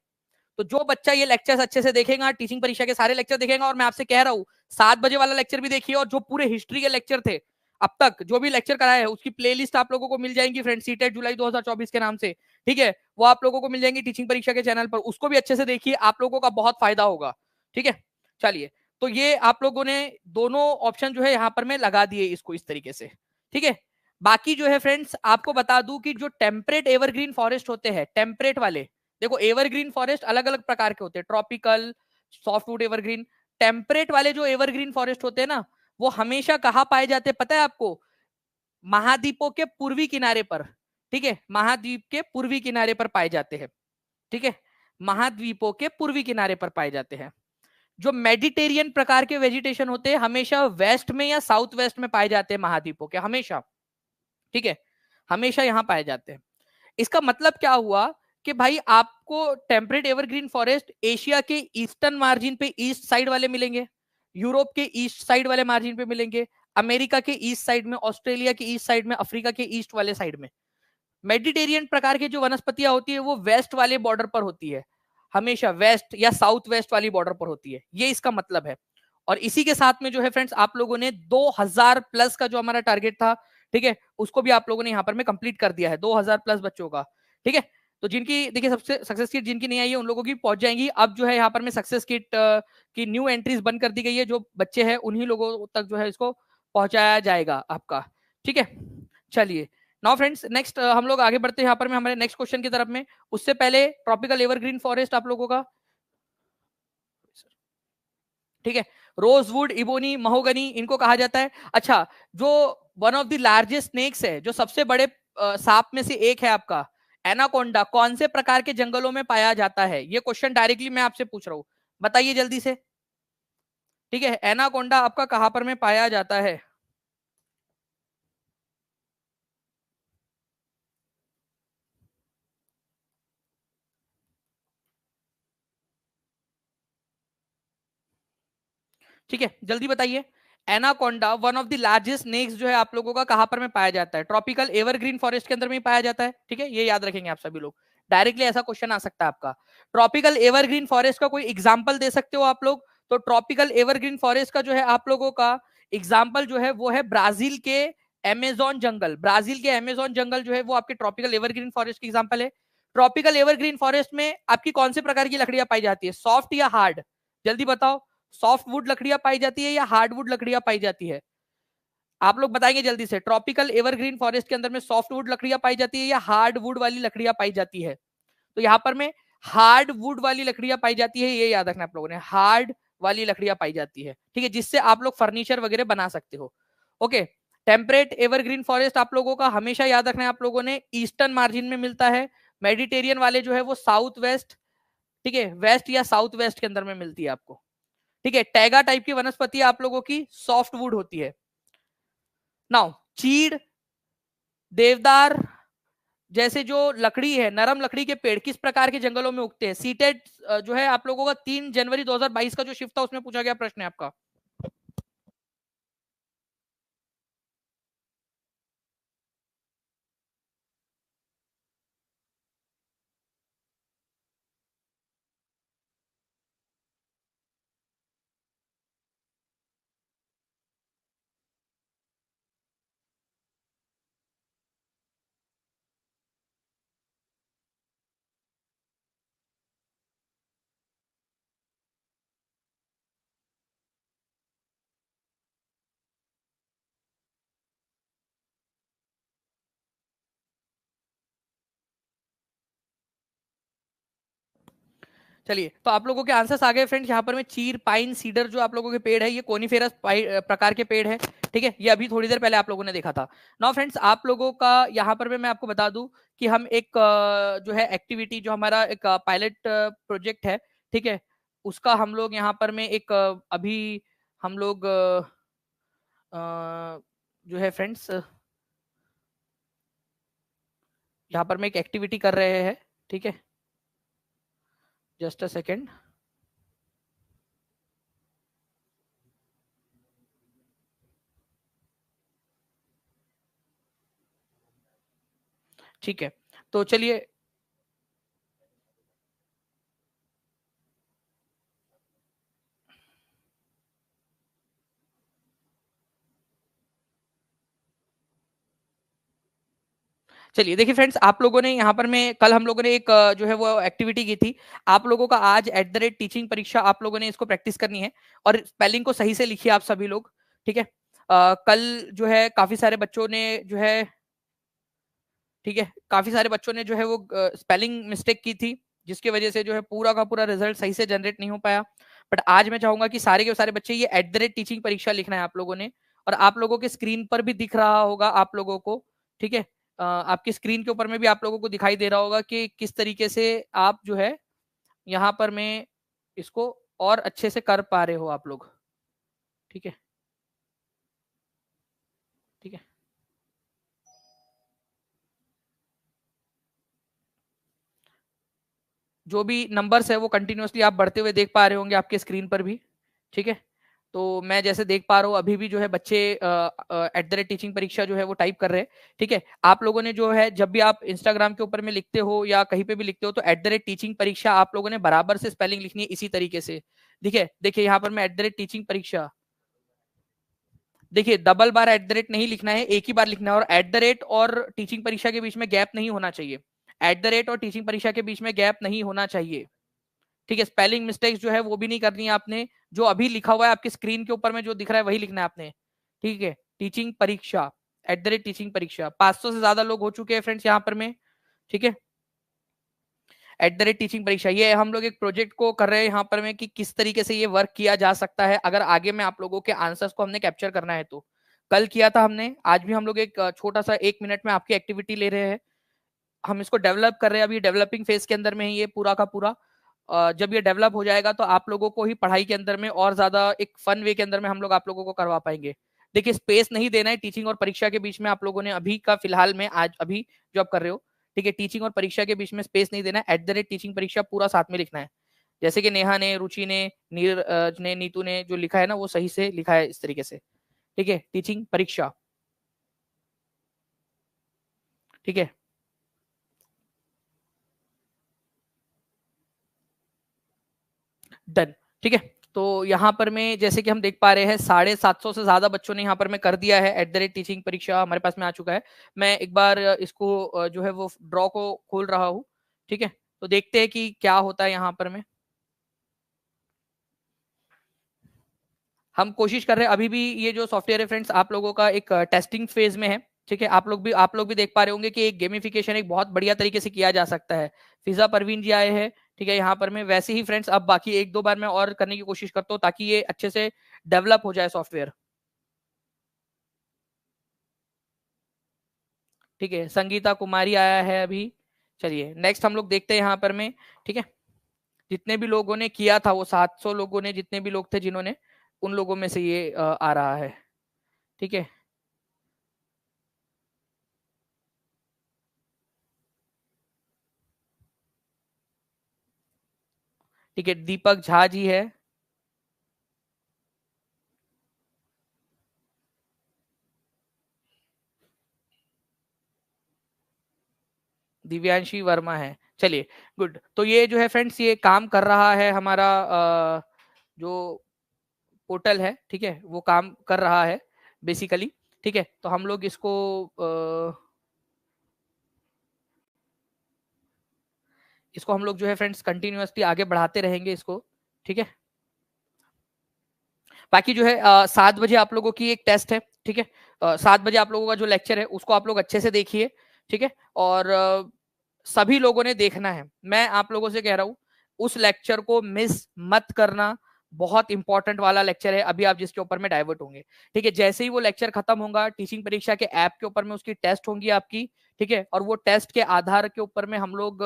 तो जो बच्चा ये लेक्चर्स अच्छे से देखेगा, टीचिंग परीक्षा के सारे लेक्चर देखेगा, और मैं आपसे कह रहा हूँ 7 बजे वाला लेक्चर भी देखिए, और जो पूरे हिस्ट्री के लेक्चर थे अब तक जो भी लेक्चर कराया है उसकी प्लेलिस्ट आप लोगों को मिल जाएंगी फ्रेंड, सीटेट जुलाई 2024 के नाम से, ठीक है, वो आप लोगों को मिल जाएंगी टीचिंग परीक्षा के चैनल पर, उसको भी अच्छे से देखिए, आप लोगों का बहुत फायदा होगा, ठीक है। चलिए, तो ये आप लोगों ने दोनों ऑप्शन जो है यहाँ पर मैं लगा दिए इसको इस तरीके से, ठीक है। बाकी जो है फ्रेंड्स आपको बता दूं कि जो टेम्परेट एवरग्रीन फॉरेस्ट होते हैं, टेम्परेट वाले, देखो एवरग्रीन फॉरेस्ट अलग अलग प्रकार के होते हैं, ट्रॉपिकल, सॉफ्टवुड एवरग्रीन। टेम्परेट वाले जो एवरग्रीन फॉरेस्ट होते हैं ना, वो हमेशा कहाँ पाए जाते हैं पता है आपको? महाद्वीपों के पूर्वी किनारे पर, ठीक है, महाद्वीप के पूर्वी किनारे पर पाए जाते हैं, ठीक है, महाद्वीपों के पूर्वी किनारे पर पाए जाते हैं। जो मेडिटेरियन प्रकार के वेजिटेशन होते हैं हमेशा वेस्ट में या साउथ वेस्ट में पाए जाते हैं महाद्वीपों के, हमेशा, ठीक है, हमेशा यहां पाए जाते हैं। इसका मतलब क्या हुआ कि भाई आपको टेम्परेट एवरग्रीन फॉरेस्ट एशिया के ईस्टर्न मार्जिन पे ईस्ट साइड वाले मिलेंगे, यूरोप के ईस्ट साइड वाले मार्जिन पे मिलेंगे, अमेरिका के ईस्ट साइड में, ऑस्ट्रेलिया के ईस्ट साइड में, अफ्रीका के ईस्ट वाले साइड में। मेडिटेरियन प्रकार की जो वनस्पतियां होती है वो वेस्ट वाले बॉर्डर पर होती है, हमेशा वेस्ट या साउथ वेस्ट वाली बॉर्डर पर होती है, ये इसका मतलब है। और इसी के साथ में जो है फ्रेंड्स आप लोगों ने 2000 प्लस का जो हमारा टारगेट था, ठीक है, उसको भी आप लोगों ने यहाँ पर में कंप्लीट कर दिया है, 2000 प्लस बच्चों का, ठीक है। तो जिनकी देखिए सबसे सक्सेस किट जिनकी नहीं आई है उन लोगों की पहुंच जाएंगी। अब जो है यहाँ पर में सक्सेस किट की न्यू एंट्रीज बंद कर दी गई है, जो बच्चे हैं उन्हीं लोगों तक जो है इसको पहुंचाया जाएगा आपका, ठीक है। चलिए, नाउ फ्रेंड्स नेक्स्ट हम लोग आगे बढ़ते हैं यहाँ पर में हमारे नेक्स्ट क्वेश्चन की तरफ में। उससे पहले ट्रॉपिकल एवरग्रीन फॉरेस्ट आप लोगों का, ठीक है, रोजवुड, इबोनी, महोगनी इनको कहा जाता है। अच्छा, जो one of the largest snakes है, जो सबसे बड़े सांप में से एक है आपका एनाकोंडा, कौन से प्रकार के जंगलों में पाया जाता है? ये क्वेश्चन डायरेक्टली मैं आपसे पूछ रहा हूं, बताइए जल्दी से, ठीक है, एनाकोंडा आपका कहां पर में पाया जाता है? ठीक है, जल्दी बताइए। Anaconda one of the largest snakes जो है आप लोगों का कहां पर में पाया जाता है? ट्रॉपिकल एवरग्रीन फॉरेस्ट के अंदर में पाया जाता है, ठीक है, ये याद रखेंगे आप सभी लोग। डायरेक्टली ऐसा क्वेश्चन आ सकता है आपका। ट्रॉपिकल एवरग्रीन फॉरेस्ट का कोई एग्जाम्पल दे सकते हो आप लोग? तो ट्रॉपिकल एवरग्रीन फॉरेस्ट का जो है आप लोगों का एग्जाम्पल जो है वो है ब्राजील के एमेजोन जंगल। ब्राजील के एमेजोन जंगल जो है वो आपके ट्रॉपिकल एवरग्रीन फॉरेस्ट की एग्जाम्पल है। ट्रॉपिकल एवरग्रीन फॉरेस्ट में आपकी कौन से प्रकार की लकड़ियां पाई जाती है, सॉफ्ट या हार्ड? जल्दी बताओ, सॉफ्ट वुड लकड़ियां पाई जाती है या हार्डवुड लकड़ियां पाई जाती है? आप लोग बताएंगे जल्दी से, ट्रॉपिकल एवरग्रीन फॉरेस्ट के अंदर में सॉफ्ट वुड लकड़ियां पाई जाती है या हार्ड वुड वाली लकड़ियां पाई जाती है? तो यहाँ पर में हार्ड वुड वाली लकड़ियां पाई जाती है, ये याद रखना आप लोगों ने, हार्ड वाली लकड़ियां पाई जाती है, ठीक है, जिससे आप लोग फर्नीचर वगैरह बना सकते हो। ओके, टेम्परेट एवरग्रीन फॉरेस्ट आप लोगों का हमेशा याद रखना है आप लोगों ने, ईस्टर्न मार्जिन में मिलता है। मेडिटेरियन वाले जो है वो साउथ वेस्ट, ठीक है, वेस्ट या साउथ वेस्ट के अंदर में मिलती है आपको, ठीक है। टैगा टाइप की वनस्पति आप लोगों की सॉफ्ट वुड होती है। नाउ चीड़, देवदार जैसे जो लकड़ी है, नरम लकड़ी के पेड़ किस प्रकार के जंगलों में उगते हैं? सीटेड जो है आप लोगों का 3 जनवरी 2022 का जो शिफ्ट था उसमें पूछा गया प्रश्न है आपका। चलिए, तो आप लोगों के आंसर्स आ गए फ्रेंड्स। यहाँ पर में चीर, पाइन, सीडर जो आप लोगों के पेड़ है, ये कोनिफेरस प्रकार के पेड़ है। ठीक है, ये अभी थोड़ी देर पहले आप लोगों ने देखा था। नाउ फ्रेंड्स, आप लोगों का यहाँ पर मैं आपको बता दूं कि हम एक जो है एक्टिविटी, जो हमारा एक पायलट प्रोजेक्ट है, ठीक है, उसका हम लोग यहाँ पर में एक अभी हम लोग जो है फ्रेंड्स यहाँ पर में एक एक्टिविटी कर रहे हैं। ठीक है, जस्ट अ सेकेंड। ठीक है, तो चलिए, चलिए देखिए फ्रेंड्स, आप लोगों ने यहाँ पर में कल हम लोगों ने एक जो है वो एक्टिविटी की थी। आप लोगों का आज @टीचिंग परीक्षा, आप लोगों ने इसको प्रैक्टिस करनी है और स्पेलिंग को सही से लिखिए आप सभी लोग। ठीक है, कल जो है काफी सारे बच्चों ने जो है, ठीक है, काफी सारे बच्चों ने जो है वो स्पेलिंग मिस्टेक की थी, जिसकी वजह से जो है पूरा का पूरा रिजल्ट सही से जनरेट नहीं हो पाया। बट आज मैं चाहूंगा कि सारे के सारे बच्चे ये @टीचिंग परीक्षा लिखना है आप लोगों ने, और आप लोगों के स्क्रीन पर भी दिख रहा होगा आप लोगों को। ठीक है, आपकी स्क्रीन के ऊपर में भी आप लोगों को दिखाई दे रहा होगा कि किस तरीके से आप जो है यहाँ पर मैं इसको और अच्छे से कर पा रहे हो आप लोग। ठीक है, ठीक है, जो भी नंबर्स है वो कंटिन्यूअसली आप बढ़ते हुए देख पा रहे होंगे आपके स्क्रीन पर भी। ठीक है, तो मैं जैसे देख पा रहा हूँ अभी भी जो है बच्चे @टीचिंग परीक्षा जो है वो टाइप कर रहे हैं। ठीक है, आप लोगों ने जो है जब भी आप इंस्टाग्राम के ऊपर में लिखते हो या कहीं पे भी लिखते हो, तो @टीचिंग परीक्षा आप लोगों ने बराबर से स्पेलिंग लिखनी है इसी तरीके से। देखिए देखिए यहाँ पर मैं @टीचिंग परीक्षा, देखिए डबल बार नहीं लिखना है, एक ही बार लिखना है, और और टीचिंग परीक्षा के बीच में गैप नहीं होना चाहिए। और टीचिंग परीक्षा के बीच में गैप नहीं होना चाहिए। ठीक है, स्पेलिंग मिस्टेक्स जो है वो भी नहीं करनी है आपने। जो अभी लिखा हुआ है आपकी स्क्रीन के ऊपर में जो दिख रहा है वही लिखना है आपने। ठीक है, टीचिंग परीक्षा, @टीचिंग परीक्षा 500 से ज्यादा लोग हो चुके हैं फ्रेंड्स यहाँ पर में। ठीक है, @टीचिंग परीक्षा, ये हम लोग एक प्रोजेक्ट को कर रहे हैं यहाँ पर में कि किस तरीके से ये वर्क किया जा सकता है अगर आगे में आप लोगों के आंसर्स को हमने कैप्चर करना है तो। कल किया था हमने, आज भी हम लोग एक छोटा सा 1 मिनट में आपकी एक्टिविटी ले रहे हैं। हम इसको डेवलप कर रहे हैं, अभी डेवलपिंग फेज के अंदर में ही ये पूरा का पूरा। जब ये डेवलप हो जाएगा तो आप लोगों को ही पढ़ाई के अंदर में और ज्यादा एक फन वे के अंदर में हम लोग आप लोगों को करवा पाएंगे। देखिए, स्पेस नहीं देना है टीचिंग और परीक्षा के बीच में आप लोगों ने अभी का फिलहाल में, आज अभी जो आप कर रहे हो। ठीक है, टीचिंग और परीक्षा के बीच में स्पेस नहीं देना है, @टीचिंग परीक्षा पूरा साथ में लिखना है। जैसे कि नेहा ने, रुचि ने, नीरज ने, नीतू ने जो लिखा है ना वो सही से लिखा है इस तरीके से। ठीक है, टीचिंग परीक्षा। ठीक है, डन। ठीक है, तो यहाँ पर में जैसे कि हम देख पा रहे हैं 750 से ज्यादा बच्चों ने यहाँ पर में कर दिया है। @टीचिंग परीक्षा हमारे पास में आ चुका है। मैं एक बार इसको जो है वो ड्रॉ को खोल रहा हूँ। ठीक है, तो देखते हैं कि क्या होता है यहाँ पर में। हम कोशिश कर रहे हैं, अभी भी ये जो सॉफ्टवेयर है फ्रेंड्स आप लोगों का एक टेस्टिंग फेज में है। ठीक है, आप लोग भी देख पा रहे होंगे कि एक गेमिफिकेशन एक बहुत बढ़िया तरीके से किया जा सकता है। फिजा परवीन जी आए हैं। ठीक है, यहाँ पर मैं वैसे ही फ्रेंड्स अब बाकी 1-2 बार मैं और करने की कोशिश करता हूँ ताकि ये अच्छे से डेवलप हो जाए सॉफ्टवेयर। ठीक है, संगीता कुमारी आया है अभी। चलिए नेक्स्ट हम लोग देखते हैं यहाँ पर में। ठीक है, जितने भी लोगों ने किया था वो 700 लोगों ने, जितने भी लोग थे जिन्होंने, उन लोगों में से ये आ रहा है। ठीक है, ठीक है, दीपक झा जी है। दिव्यांशी वर्मा है। चलिए गुड, तो ये जो है फ्रेंड्स ये काम कर रहा है हमारा जो पोर्टल है। ठीक है, वो काम कर रहा है बेसिकली। ठीक है, तो हम लोग इसको हम लोग जो है फ्रेंड्स कंटिन्यूअसली आगे बढ़ाते रहेंगे इसको। ठीक है, बाकी जो है 7 बजे आप लोगों की एक टेस्ट है। ठीक है, 7 बजे आप लोगों का जो लेक्चर है उसको आप लोग अच्छे से देखिए। ठीक है, और सभी लोगों ने देखना है, मैं आप लोगों से कह रहा हूँ। उस लेक्चर को मिस मत करना, बहुत इंपॉर्टेंट वाला लेक्चर है अभी आप जिसके ऊपर में डाइवर्ट होंगे। ठीक है, जैसे ही वो लेक्चर खत्म होगा, टीचिंग परीक्षा के ऐप के ऊपर में उसकी टेस्ट होंगी आपकी। ठीक है, और वो टेस्ट के आधार के ऊपर में हम लोग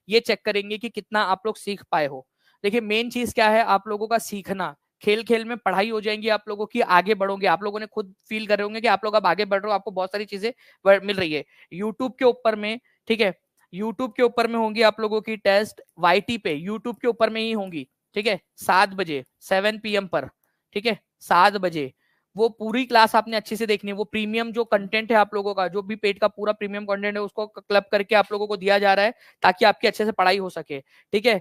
ये चेक करेंगे कि कितना आप लोग सीख पाए हो। देखिए मेन चीज क्या है, आप लोगों का सीखना, खेल खेल में पढ़ाई हो जाएंगी आप लोगों की, आगे बढ़ोगे, आप लोगों ने खुद फील कर रहे होंगे कि आप लोग अब आगे बढ़ रहे हो, आपको बहुत सारी चीजें मिल रही है यूट्यूब के ऊपर में। ठीक है, यूट्यूब के ऊपर में होंगी आप लोगों की टेस्ट, वाईटी पे यूट्यूब के ऊपर में ही होंगी। ठीक है, 7 बजे 7 PM पर। ठीक है, 7 बजे वो पूरी क्लास आपने अच्छे से देखनी है। वो प्रीमियम जो कंटेंट है आप लोगों का, जो भी पेड का पूरा प्रीमियम कंटेंट है, उसको क्लब करके आप लोगों को दिया जा रहा है ताकि आपकी अच्छे से पढ़ाई हो सके। ठीक है,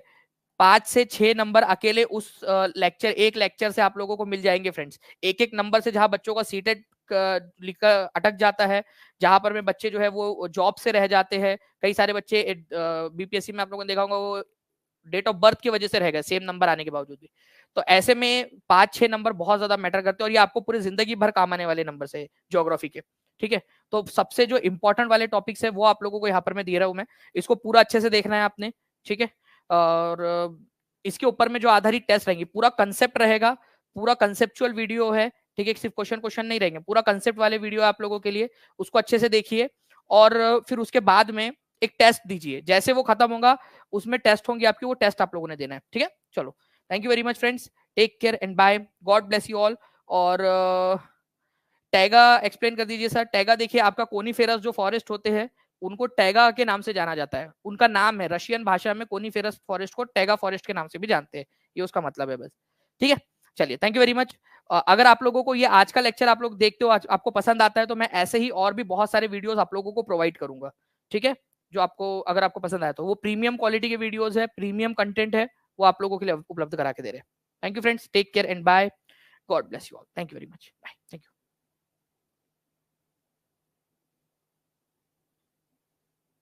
5 से 6 नंबर अकेले उस लेक्चर, एक लेक्चर से आप लोगों को मिल जाएंगे फ्रेंड्स। एक एक नंबर से जहां बच्चों का सीटेड लिखकर अटक जाता है, जहां पर में बच्चे जो है वो जॉब से रह जाते हैं, कई सारे बच्चे बीपीएससी में आप लोगों ने देखा होगा वो डेट ऑफ बर्थ की वजह से रह गए सेम नंबर आने के बावजूद भी। तो ऐसे में 5-6 नंबर बहुत ज्यादा मैटर करते हैं, और ये आपको पूरी जिंदगी भर काम आने वाले नंबर से ज्योग्राफी के। ठीक है, तो सबसे जो इंपॉर्टेंट वाले टॉपिक्स है वो आप लोगों को यहाँ पर मैं दे रहा हूँ मैं, इसको पूरा अच्छे से देखना है आपने। ठीक है, और इसके ऊपर में जो आधारित टेस्ट रहेंगे, पूरा कंसेप्ट रहेगा, पूरा कंसेप्चुअल वीडियो है। ठीक है, सिर्फ क्वेश्चन क्वेश्चन नहीं रहेंगे, पूरा कंसेप्ट वाले वीडियो आप लोगों के लिए, उसको अच्छे से देखिए। और फिर उसके बाद में एक टेस्ट दीजिए, जैसे वो खत्म होगा उसमें टेस्ट होंगे आपकी, वो टेस्ट आप लोगों ने देना है। ठीक है, चलो, thank you very much friends, take care and bye, God bless you all. और टैगा एक्सप्लेन कर दीजिए सर। टैगा देखिए, आपका कोनीफेरस जो फॉरेस्ट होते हैं उनको टैगा के नाम से जाना जाता है, उनका नाम है, रशियन भाषा में कोनीफेरस फॉरेस्ट को टैगा फॉरेस्ट के नाम से भी जानते हैं, ये उसका मतलब है बस। ठीक है, चलिए, थैंक यू वेरी मच। अगर आप लोगों को ये आज का लेक्चर आप लोग देखते हो, आपको पसंद आता है, तो मैं ऐसे ही और भी बहुत सारे वीडियोस आप लोगों को प्रोवाइड करूंगा। ठीक है, जो आपको, अगर आपको पसंद आया तो, वो प्रीमियम क्वालिटी के वीडियोस है, प्रीमियम कंटेंट है, वो आप लोगों के लिए उपलब्ध करा के दे रहे हैं। Thank you friends, take care and bye, God bless you all, thank you very much, bye, thank you.